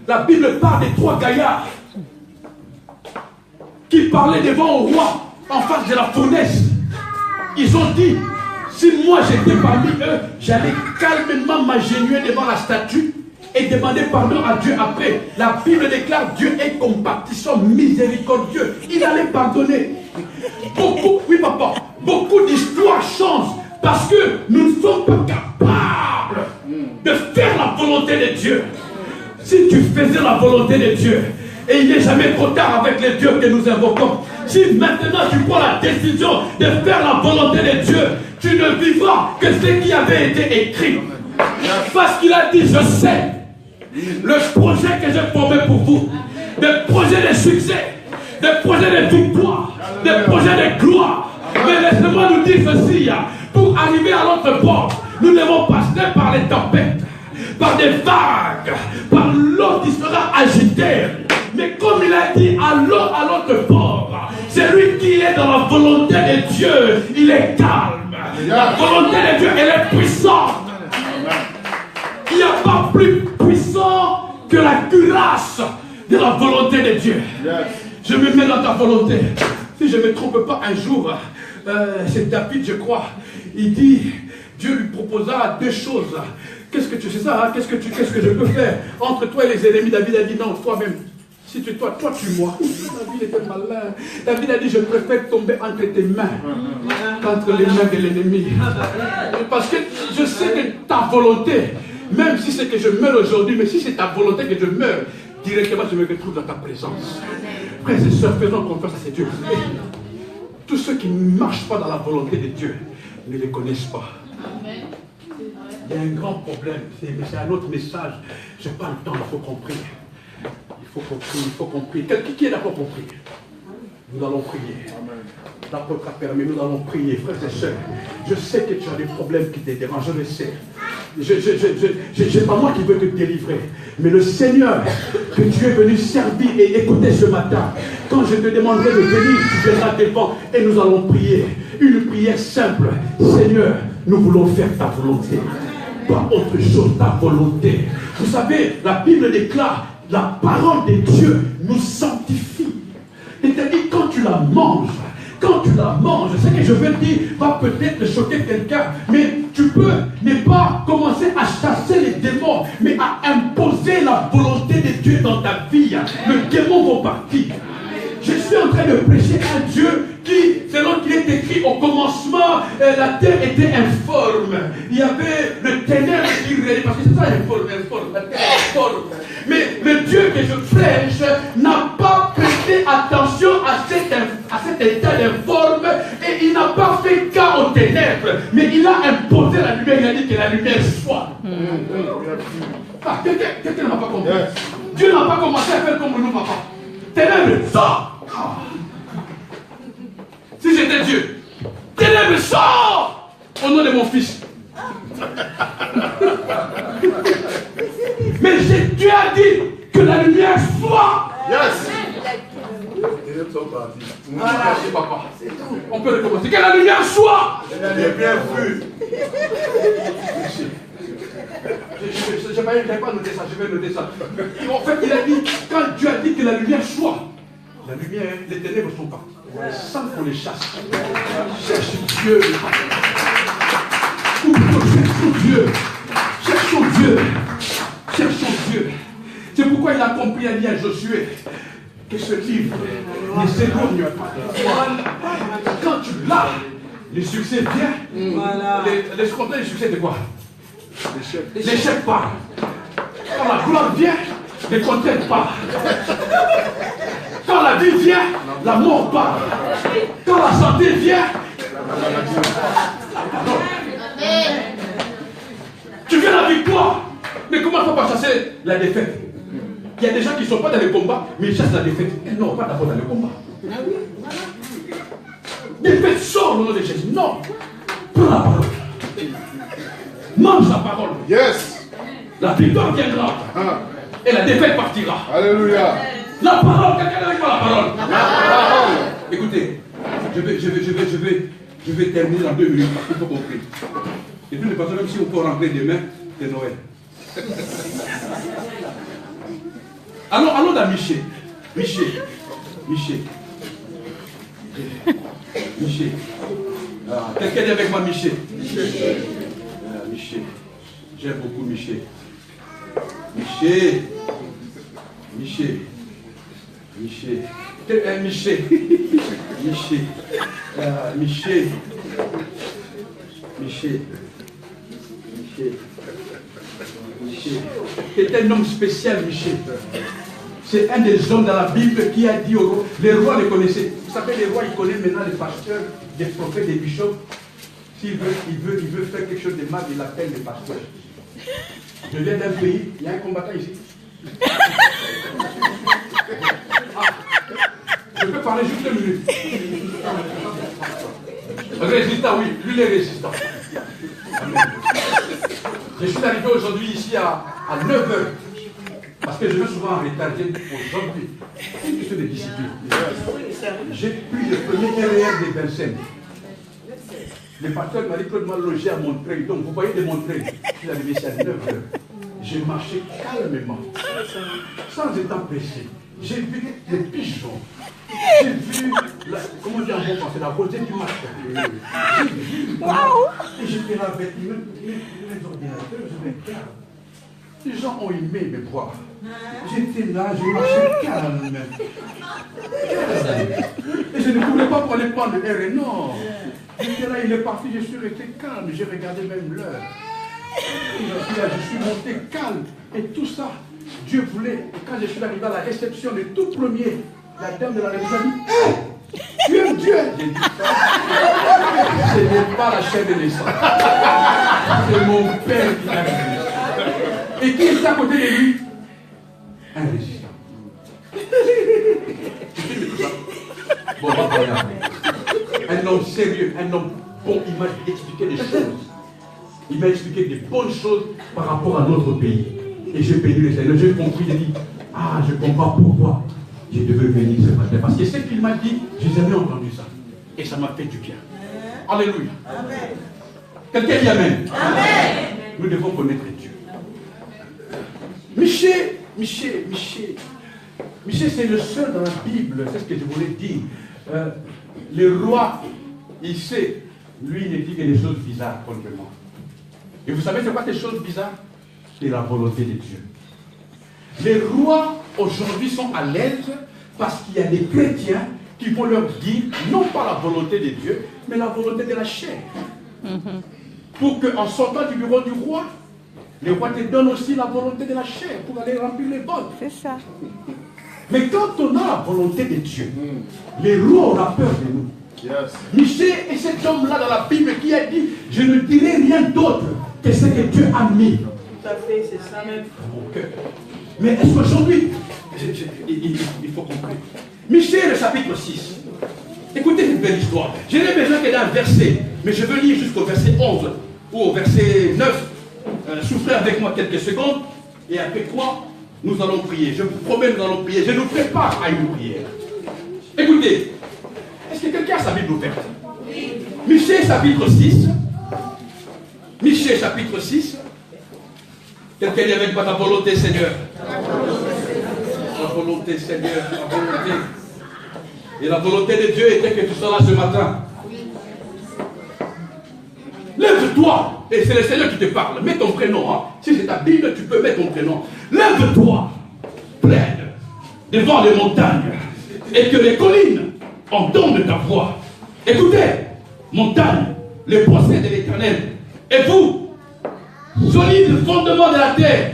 La Bible parle des 3 gaillards qui parlaient devant au roi en face de la fournaise. Ils ont dit, si moi j'étais parmi eux, j'allais calmement m'agenouiller devant la statue et demander pardon à Dieu après. La Bible déclare Dieu est compatissant, miséricordieux. Il allait pardonner. Beaucoup, oui papa, beaucoup d'histoires changent parce que nous ne sommes pas capables de faire la volonté de Dieu. Si tu faisais la volonté de Dieu, et il n'est jamais trop tard avec les dieux que nous invoquons. Si maintenant tu prends la décision de faire la volonté de Dieu, tu ne vivras que ce qui avait été écrit. Parce qu'il a dit, je sais, le projet que j'ai formé pour vous, des projets de succès, des projets de victoire, des projets de gloire. Mais laissez-moi nous dire ceci, pour arriver à l'autre bord, nous devons passer par les tempêtes, par des vagues, par l'eau qui sera agitée. Mais comme il a dit, allons à l'autre bord. C'est lui qui est dans la volonté de Dieu. Il est calme. La volonté de Dieu, elle est puissante. Il n'y a pas plus puissant que la cuirasse de la volonté de Dieu. Je me mets dans ta volonté. Si je ne me trompe pas, un jour, c'est David, je crois, il dit, Dieu lui proposa 2 choses. Qu'est-ce que tu sais ça, hein? Qu'est-ce que je peux faire entre toi et les ennemis? David a dit non, toi-même. Si tu es toi tu moi. David était malin. David a dit, je préfère tomber entre tes mains qu'entre les mains de l'ennemi. Parce que je sais que ta volonté, même si c'est que je meurs aujourd'hui, mais si c'est ta volonté que je meurs, directement je me retrouve dans ta présence. Frères et sœurs, faisons confiance à ces dieux. Tous ceux qui ne marchent pas dans la volonté de Dieu ne les connaissent pas. Il y a un grand problème, c'est un autre message. Je n'ai pas le temps, il faut qu'on prie. Il faut qu'on prie. Qui est d'accord pour prier? Nous allons prier. L'apôtre a permis, nous allons prier, frères et sœurs. Je sais que tu as des problèmes qui te dérangent, je le sais. C'est pas moi qui veux te délivrer, mais le Seigneur que tu es venu servir et écouter ce matin, quand je te demanderai de venir, tu viendras devant et nous allons prier. Une prière simple. Seigneur, nous voulons faire ta volonté. Pas autre chose, ta volonté. Vous savez, la Bible déclare, la parole de Dieu nous sanctifie. C'est-à-dire, quand tu la manges, ce que je veux dire va peut-être choquer quelqu'un, mais tu peux ne pas commencer à chasser les démons, mais à imposer la volonté de Dieu dans ta vie. Le démon va partir. Je suis en train de prêcher un Dieu qui, selon qu'il est écrit au commencement, la terre était informe. Il y avait le ténèbre qui régnait, parce que c'est ça informe, la terre est informe. Mais le Dieu que je prêche n'a pas prêté attention à cet état d'informe et il n'a pas fait cas aux ténèbres, mais il a imposé la lumière, il a dit que la lumière soit. Ah, quelqu'un n'a pas compris. Dieu n'a pas commencé à faire comme nous, papa. Ténèbres, sort! Si j'étais Dieu, ténèbres, sort! Au nom de mon fils. Mais Dieu a dit que la lumière soit. Yes! Merci, papa. On peut recommencer. Que la lumière soit. J'ai bien vu. Je n'avais pas noté ça, je vais noter ça. En fait, il a dit, quand Dieu a dit que la lumière soit, la lumière, les ténèbres sont parties. Sans qu'on les chasse. Cherche Dieu. Cherchons Dieu. Cherchons Dieu. Cherchons Dieu. C'est pourquoi il a compris à dire à Josué que ce livre ne s'éloigne pas. Quand tu l'as, le succès vient. Voilà. Les spontanés, le succès de quoi? L'échec part. Quand la gloire vient, les contraintes partent. Quand la vie vient, la mort part. Quand la santé vient, tu viens la victoire. Mais comment faut pas chasser la défaite? Il y a des gens qui ne sont pas dans le combat, mais ils chassent la défaite. Ils n'ont pas d'abord dans le combat. Défaite sort au nom de Jésus. Non. Prends la parole. mange sa parole. Yes. La victoire viendra. Et la défaite partira. Alléluia. La parole, quelqu'un avec moi la parole. La parole. Écoutez, je vais terminer dans 2 minutes parce qu'il faut qu'on prie. Et puis, même si on peut rentrer demain, c'est Noël. Allons dans Michée. Michée. Quelqu'un est avec moi, Michée. Michée. J'aime beaucoup Michée. Michée. C'est un homme spécial, Michée. C'est un des hommes dans la Bible qui a dit aux rois, les rois les connaissaient. Vous savez, les rois, ils connaissent maintenant les pasteurs, les prophètes, les bishops. S'il veut faire quelque chose de mal, il appelle les pasteurs. Je viens d'un pays, il y a un combattant ici. Je peux parler juste 1 minute. Résistant, oui, lui il est résistant. Je suis arrivé aujourd'hui ici à 9h. Parce que je vais souvent en retard. Aujourd'hui, c'est une question de discipline. J'ai pris le premier RER des Vincennes. Le pasteur Marie-Claude m'a logé à Montreuil. Donc vous voyez de Montreuil. Je suis arrivé ici à 9h. J'ai marché calmement, sans étant pressé. J'ai vu les pigeons. J'ai vu, comment dire en bon français, la rosée du matin. J'ai vu, et j'étais là avec mes ordinateurs, je regarde. Les gens ont aimé me voir. J'étais là, je marchais calme. Et je ne voulais pas pour aller prendre le RN, non. J'étais là, il est parti, je suis resté calme, j'ai regardé même l'heure. Je suis monté calme. Et tout ça, Dieu voulait. Et quand je suis arrivé à la réception, le tout premier, la dame de la réception a dit, hey, tu aimes Dieu? J'ai dit, ce n'est pas la chair de naissance. C'est mon père qui l'a dit. Et qui est à côté de lui? Un résistant. Bon, on va parler après. Un homme sérieux, un homme bon, il m'a expliqué des choses. Il m'a expliqué des bonnes choses par rapport à notre pays. Et j'ai béni le Seigneur. J'ai compris, j'ai dit, ah, je comprends pourquoi je devais venir ce matin. Parce que ce qu'il m'a dit, je n'ai jamais entendu ça. Et ça m'a fait du bien. Alléluia. Amen. Quelqu'un dit Amen. Amen. Nous devons connaître Dieu. Michée, c'est le seul dans la Bible, c'est ce que je voulais dire. Le roi, il sait, lui, il ne dit que des choses bizarres contre moi. Et vous savez, c'est quoi ces choses bizarres? C'est la volonté de Dieu. Les rois, aujourd'hui, sont à l'aise parce qu'il y a des chrétiens qui vont leur dire, non pas la volonté de Dieu, mais la volonté de la chair. Pour qu'en sortant du bureau du roi, le roi te donne aussi la volonté de la chair pour aller remplir les bonnes. C'est ça. Mais quand on a la volonté de Dieu, les rois auront peur de nous. Yes. Michée est cet homme-là dans la Bible qui a dit, je ne dirai rien d'autre que ce que Dieu a mis. Tout à fait, c'est ça même. Dans mon cœur. Mais est-ce qu'aujourd'hui, il faut comprendre. Michée, le chapitre 6. Écoutez cette belle histoire. Je n'ai besoin que d'un verset, mais je veux lire jusqu'au verset 11 ou au verset 9. Souffrez avec moi quelques secondes, et après quoi, nous allons prier. Je vous promets, nous allons prier. Je nous prépare à une prière. Écoutez, est-ce que quelqu'un a sa Bible ouverte? Oui. Michée, chapitre 6. Michée, chapitre 6. Quelqu'un est avec moi, ta volonté, Seigneur. La volonté, Seigneur, la volonté. Et la volonté de Dieu était que tu sois là ce matin. Lève-toi, et c'est le Seigneur qui te parle. Mets ton prénom. Hein. Si c'est ta Bible, tu peux mettre ton prénom. Lève-toi, plaide devant les montagnes, et que les collines entendent ta voix. Écoutez, montagne, le procès de l'Éternel. Et vous, solide fondement de la terre,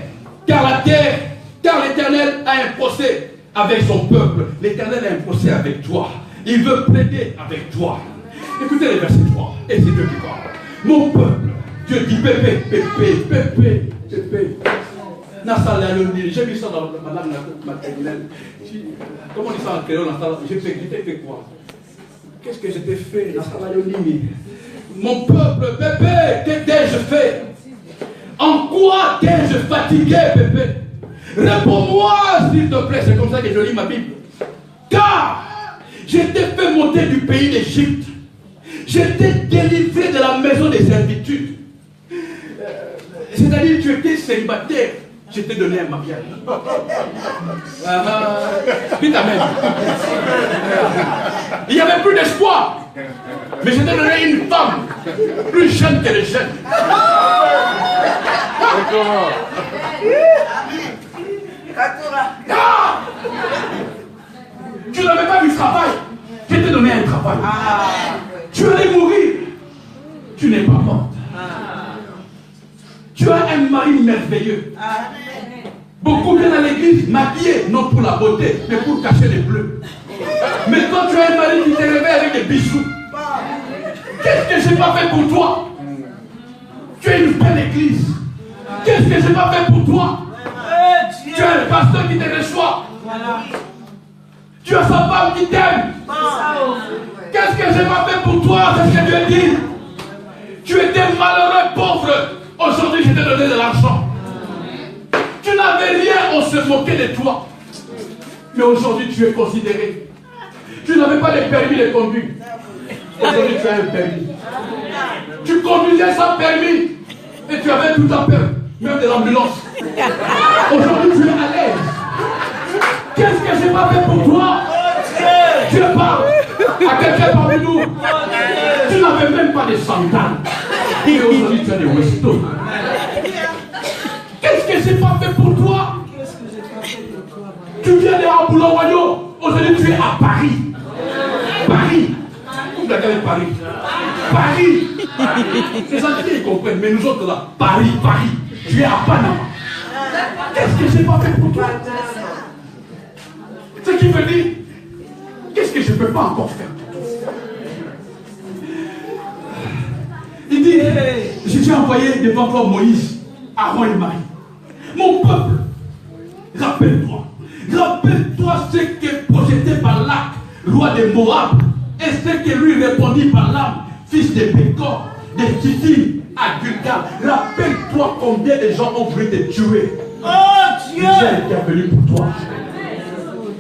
car l'Éternel a un procès avec son peuple. L'Éternel a un procès avec toi. Il veut plaider avec toi. Écoutez le verset 3, et c'est Dieu qui parle. Mon peuple, Dieu dit pépé. J'ai vu ça dans ma langue maternelle. Comment on dit ça en créole? J'ai fait quoi? Qu'est-ce que je t'ai fait? Mon peuple, bébé, que t'ai-je fait? En quoi t'ai-je fatigué, bébé? Réponds-moi, s'il te plaît. C'est comme ça que je lis ma Bible. Car j'étais fait monter du pays d'Égypte. J'étais délivré de la maison des servitudes. C'est-à-dire, tu étais célibataire. Je t'ai donné un mariage. Dites amen. Il n'y avait plus d'espoir. Mais je t'ai donné une femme plus jeune que les jeunes. Tu n'avais pas du travail. Je t'ai donné un travail. Tu allais mourir. Tu n'es pas morte. Tu as un mari merveilleux. Beaucoup viennent à l'église maquillés, non pour la beauté, mais pour cacher les bleus. Mais toi, tu as un mari qui te réveille avec des bijoux. Qu'est-ce que j'ai pas fait pour toi? Tu es une belle église. Qu'est-ce que j'ai pas fait pour toi? Tu as un pasteur qui te reçoit. Tu as sa femme qui t'aime. Qu'est-ce que j'ai pas fait pour toi? C'est ce que Dieu dit. Tu étais malheureux, pauvre. Aujourd'hui, je t'ai donné de l'argent. Tu n'avais rien, on se moquait de toi. Mais aujourd'hui, tu es considéré. Tu n'avais pas de permis de conduire. Aujourd'hui, tu as un permis. Tu conduisais sans permis. Et tu avais tout à peur, même de l'ambulance. Aujourd'hui, tu es à l'aise. Qu'est-ce que j'ai pas fait pour toi? Dieu parle à quelqu'un parmi nous. Tu n'avais même pas de sandales. Et aujourd'hui, tu as des westos. Qu'est-ce que j'ai pas fait pour toi? Tu viens de Boulon-Royaux. Aujourd'hui, tu es à Paris. Paris. Vous regardez Paris. Paris. Les Antilles comprennent, mais nous autres là, Paris, Paris. Tu es à Panama. Qu'est-ce que j'ai pas fait pour toi? Ce qui veut dire, qu'est-ce que je ne peux pas encore faire pour toi? Il dit, je t'ai envoyé devant toi Moïse, Aaron et Marie. Mon peuple, rappelle-toi ce que projetait Balak, roi de Moab, et ce que lui répondit Balaam, fils de Bécor, de Titi, à Gilgal. Rappelle-toi combien de gens ont voulu te tuer. Oh Dieu! Dieu est intervenu pour toi.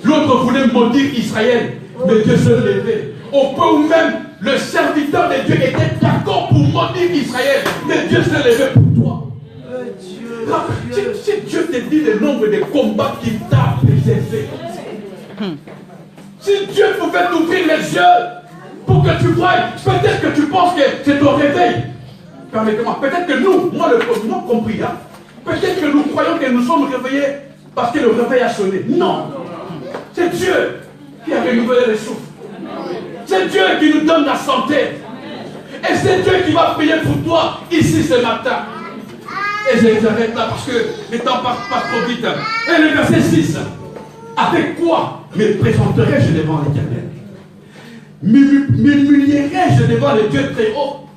L'autre voulait maudire Israël, mais Dieu se levait. Au point où même le serviteur de Dieu était d'accord pour maudire Israël, mais Dieu se levait pour toi. Si Dieu te dit le nombre de combats qu'il t'a préservé, si Dieu pouvait t'ouvrir les yeux pour que tu voies, peut-être que tu penses que c'est ton réveil. Permettez-moi, peut-être que nous, moi compris, hein, peut-être que nous croyons que nous sommes réveillés parce que le réveil a sonné. Non, c'est Dieu qui a renouvelé les souffles. C'est Dieu qui nous donne la santé. Et c'est Dieu qui va prier pour toi ici ce matin. Et je m'arrête là parce que le temps passe trop vite. Et le verset 6. Avec quoi me présenterai-je devant l'Éternel? M'humilierai-je devant le Dieu très haut?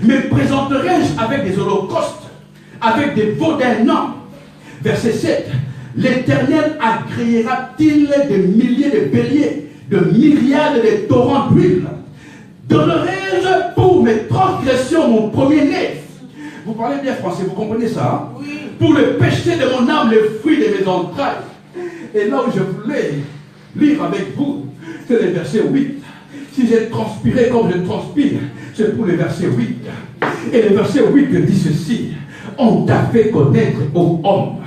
Me présenterai-je avec des holocaustes, avec des veaux d'un an? Verset 7. L'Éternel agréera-t-il des milliers de béliers, de myriades de torrents d'huile? Donnerai-je pour mes transgressions mon premier-né? Vous parlez bien français, vous comprenez ça, hein? Oui. Pour le péché de mon âme, le fruit de mes entrailles. Et là où je voulais lire avec vous, c'est le verset 8. Si j'ai transpiré comme je transpire, c'est pour le verset 8. Et le verset 8 dit ceci. On t'a fait connaître aux hommes.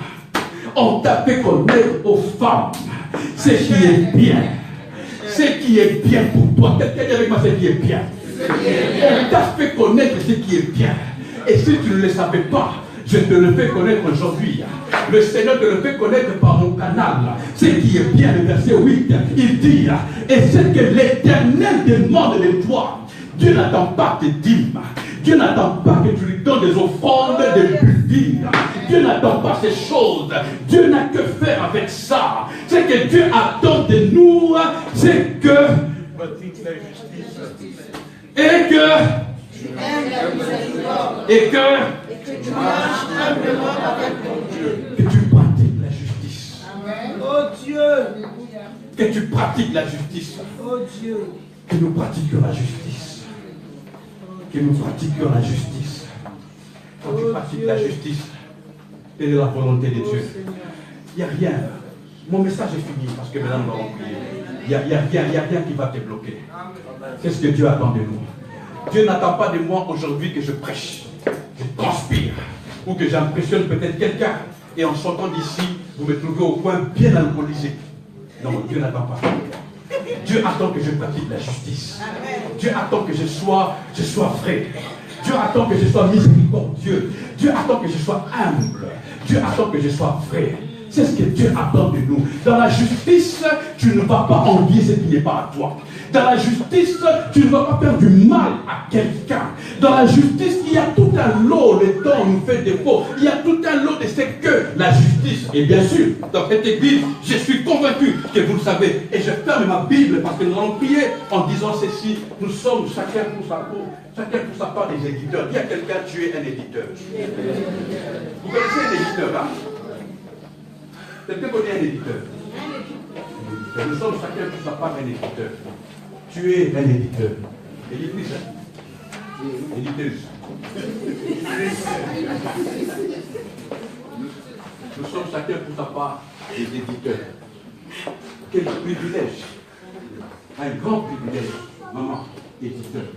On t'a fait connaître aux femmes ce qui est bien. Ce qui est bien pour toi. Quelqu'un dit avec moi ce qui est bien. On t'a fait connaître ce qui est bien. Et si tu ne le savais pas, je te le fais connaître aujourd'hui. Le Seigneur te le fait connaître par mon canal. Ce qui est bien, le verset 8, il dit, et c'est que l'Éternel demande de toi. Dieu n'attend pas tes dîmes. Dieu n'attend pas que tu lui donnes des offrandes de building. Dieu n'attend pas ces choses. Dieu n'a que faire avec ça. Ce que Dieu attend de nous, c'est que... Et que tu marches humblement avec ton Dieu. Que tu pratiques la justice. Amen. Oh Dieu. Que tu pratiques la justice. Oh Dieu. Que nous pratiquions la justice. Que nous pratiquions la justice. quand tu pratiques la justice, quelle est la volonté de Dieu? Il n'y a rien. Mon message est fini parce que maintenant nous allons prier. Il n'y a rien qui va te bloquer. C'est ce que Dieu attend de nous. Dieu n'attend pas de moi aujourd'hui que je prêche, je transpire, ou que j'impressionne peut-être quelqu'un. Et en sortant d'ici, vous me trouvez au coin bien alcoolisé. Non, Dieu n'attend pas. Dieu attend que je pratique la justice. Dieu attend que je sois vrai. Dieu attend que je sois miséricordieux. Dieu attend que je sois humble. Dieu attend que je sois vrai. C'est ce que Dieu attend de nous. Dans la justice, tu ne vas pas envier ce qui n'est pas à toi. Dans la justice, tu ne vas pas faire du mal à quelqu'un. Dans la justice, il y a tout un lot, le temps nous fait défaut. Il y a tout un lot de ce que la justice. Et bien sûr, dans cette église, je suis convaincu que vous le savez. Et je ferme ma Bible parce que nous allons prier en disant ceci. Nous sommes chacun pour sa part des éditeurs. Il y a quelqu'un, tu es un éditeur. Vous connaissez un éditeur, hein? Quelqu'un connaît un éditeur? Nous sommes chacun pour sa part un éditeur. Tu es un éditeur. Éditrice. Éditeuse. Nous sommes chacun pour sa part des éditeurs. Quel privilège. Un grand privilège. Maman, éditeur.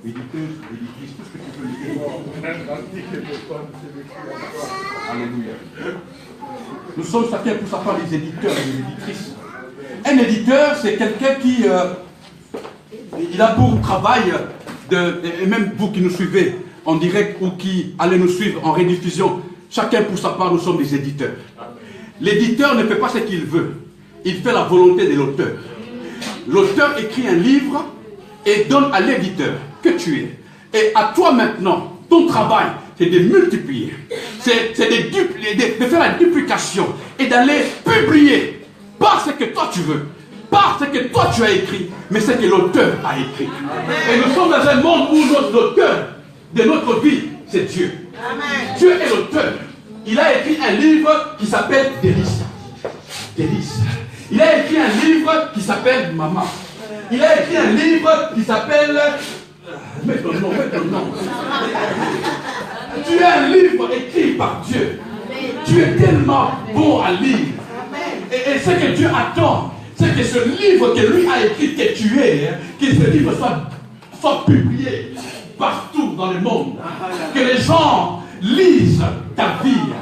Éditeuse, éditrice, tout ce que tu peux dire. Alléluia. Nous sommes chacun pour sa part des éditeurs et des éditrices. Un éditeur, c'est quelqu'un qui il a pour travail, et même vous qui nous suivez en direct ou qui allez nous suivre en rediffusion, chacun pour sa part, nous sommes des éditeurs. L'éditeur ne fait pas ce qu'il veut, il fait la volonté de l'auteur. L'auteur écrit un livre et donne à l'éditeur que tu es. Et à toi maintenant, ton travail, c'est de multiplier, c'est de faire la duplication et d'aller publier, pas ce que toi tu veux, pas ce que toi tu as écrit, mais ce que l'auteur a écrit. Et nous sommes dans un monde où l'auteur de notre vie, c'est Dieu. Dieu est l'auteur. Il a écrit un livre qui s'appelle Délice. Délice. Il a écrit un livre qui s'appelle Maman. Il a écrit un livre qui s'appelle... Mets ton nom, mets ton nom. Tu as un livre écrit par Dieu. Tu es tellement bon à lire. Et ce que Dieu attend, c'est que ce livre que lui a écrit, que tu es, que ce livre soit publié partout dans le monde. Que les gens lisent ta vie.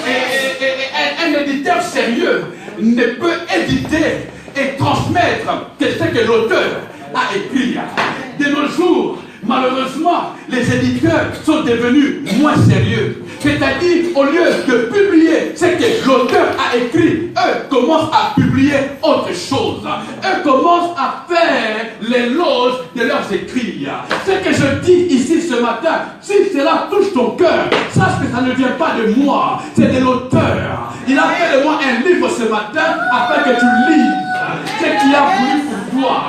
Et un éditeur sérieux ne peut éditer et transmettre que ce que l'auteur a écrit. De nos jours, malheureusement, les éditeurs sont devenus moins sérieux. C'est-à-dire, au lieu de publier ce que l'auteur a écrit, eux commencent à publier autre chose. Eux commencent à faire l'éloge de leurs écrits. Ce que je dis ici ce matin, si cela touche ton cœur, sache que ça ne vient pas de moi, c'est de l'auteur. Il a fait de moi un livre ce matin afin que tu lises ce qu'il a voulu pour toi.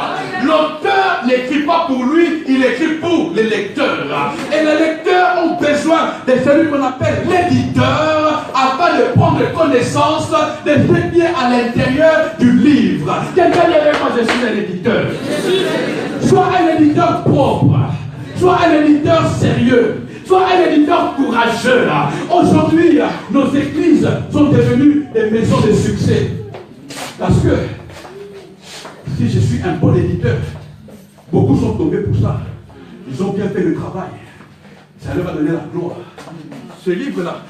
L'auteur n'écrit pas pour lui, il écrit pour les lecteurs. Et les lecteurs ont besoin de celui qu'on appelle l'éditeur afin de prendre connaissance de ce qui est à l'intérieur du livre. Quelqu'un dit avec moi, je suis un éditeur. Sois un éditeur propre, sois un éditeur sérieux, sois un éditeur courageux. Aujourd'hui, nos églises sont devenues des maisons de succès. Parce que si je suis un bon éditeur, beaucoup sont tombés pour ça. Ils ont bien fait le travail. Ça leur a donné la gloire. Ce livre-là,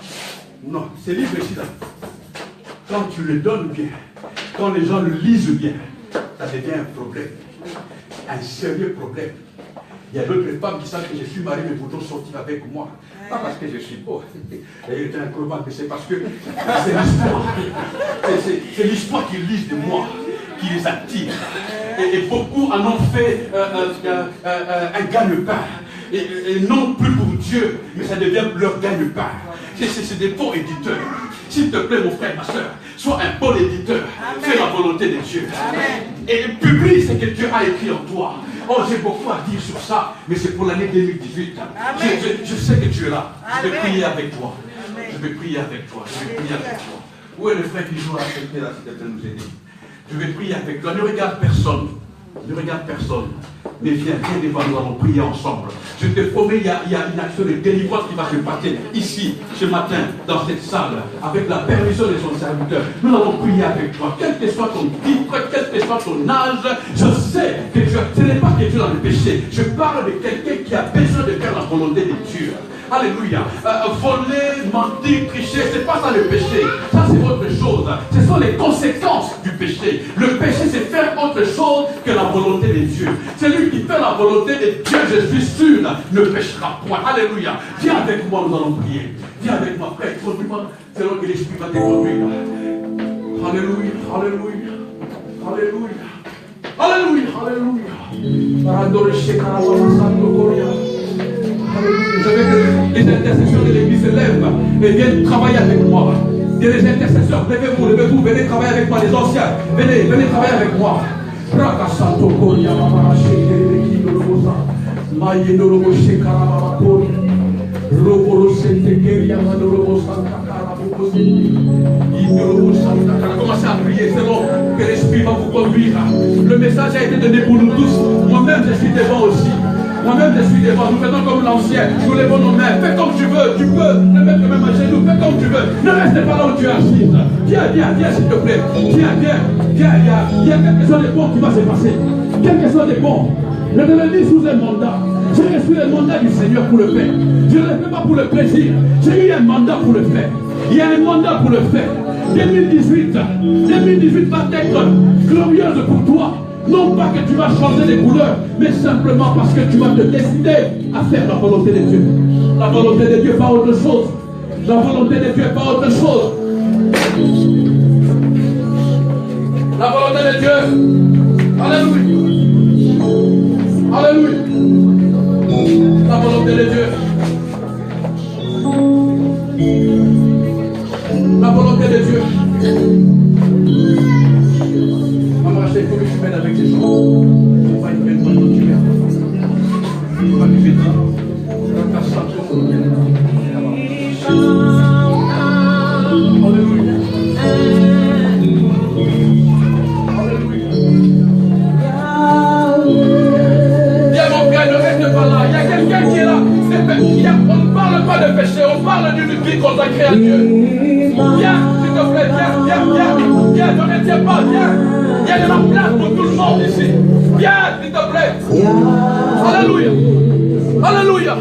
non, ce livre-ci-là, quand tu le donnes bien, quand les gens le lisent bien, ça devient un problème. Un sérieux problème. Il y a d'autres femmes qui savent que je suis marié, mais voudront sortir avec moi. Pas parce que je suis beau. Et un crevant, mais c'est parce que c'est l'histoire. C'est l'histoire qu'ils lisent de moi qui les attire. Et beaucoup en ont fait un gagne-pain. Et non plus pour Dieu, mais ça devient leur gagne-pain. C'est des bons éditeurs. S'il te plaît, mon frère, ma soeur, sois un bon éditeur. Fais la volonté de Dieu. Et publie ce que Dieu a écrit en toi. Oh, j'ai beaucoup à dire sur ça, mais c'est pour l'année 2018. Je sais que tu es là. Je vais prier avec toi. Je vais prier avec toi. Je vais prier avec toi. Où est le frère qui doit accepter là, si quelqu'un nous aider? Je vais prier avec toi. Ne regarde personne. Ne regarde personne. Mais viens devant nous, allons prier ensemble. Je te promets, il y a une action de délivrance qui va se passer ici, ce matin, dans cette salle, avec la permission de son serviteur. Nous allons prier avec toi. Quel que soit ton titre, quel que soit ton âge, je sais que ce n'est pas que tu es dans le péché. Je parle de quelqu'un qui a besoin de faire la volonté de Dieu. Alléluia. Voler, mentir, tricher, c'est pas ça le péché. Ça c'est autre chose. Ce sont les conséquences du péché. Le péché c'est faire autre chose que la volonté de Dieu. Celui qui fait la volonté de Dieu, je suis sûr, ne péchera point. Alléluia. Viens avec moi, nous allons prier. Viens avec moi, frère. Conduis-moi selon que l'Esprit va te conduire. Alléluia. Alléluia. Alléluia. Alléluia. Alléluia. Je veux que les intercesseurs de l'église se lèvent et viennent travailler avec moi. Et les intercesseurs, levez-vous, venez travailler avec moi, les anciens, venez travailler avec moi. Commencez à prier selon que l'Esprit va vous conduire. Le message a été donné pour nous tous. Moi-même, je suis devant aussi. Moi-même, je suis devant. Nous faisons comme l'ancien. Nous levons nos mains. Fais comme tu veux. Tu peux te mettre le même à genoux. Fais comme tu veux. Ne reste pas là où tu es assis. Viens, s'il te plaît. Viens. Il y a quelque chose de bon qui va se passer. Quelque chose de bon. Je te le dis sous un mandat. J'ai reçu le mandat du Seigneur pour le faire. Je ne le fais pas pour le plaisir. J'ai eu un mandat pour le faire. Il y a un mandat pour le faire. 2018 va être glorieuse pour toi. Non pas que tu vas changer de couleur, mais simplement parce que tu vas te décider à faire la volonté de Dieu. La volonté de Dieu, pas autre chose. La volonté de Dieu, pas autre chose. La volonté de Dieu. Alléluia. Alléluia. La volonté de Dieu. La volonté de Dieu. Il faut que tu mènes avec les gens. Il ne faut pas une peine pour tu mènes. Il faut pas que tu fais ça. Alléluia. Viens mon frère, ne reste pas là. Il y a quelqu'un qui est là. On ne parle pas de péché, on parle d'une vie consacrée à Dieu. Viens, s'il te plaît, viens, ne retiens pas, viens. Il y a de la place pour tout le monde ici. Viens, s'il te plaît. Alléluia. Alléluia.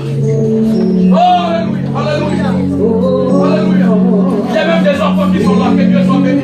Oh, alléluia. Alléluia. Alléluia. Il y a même des enfants qui sont là. Que Dieu soit béni.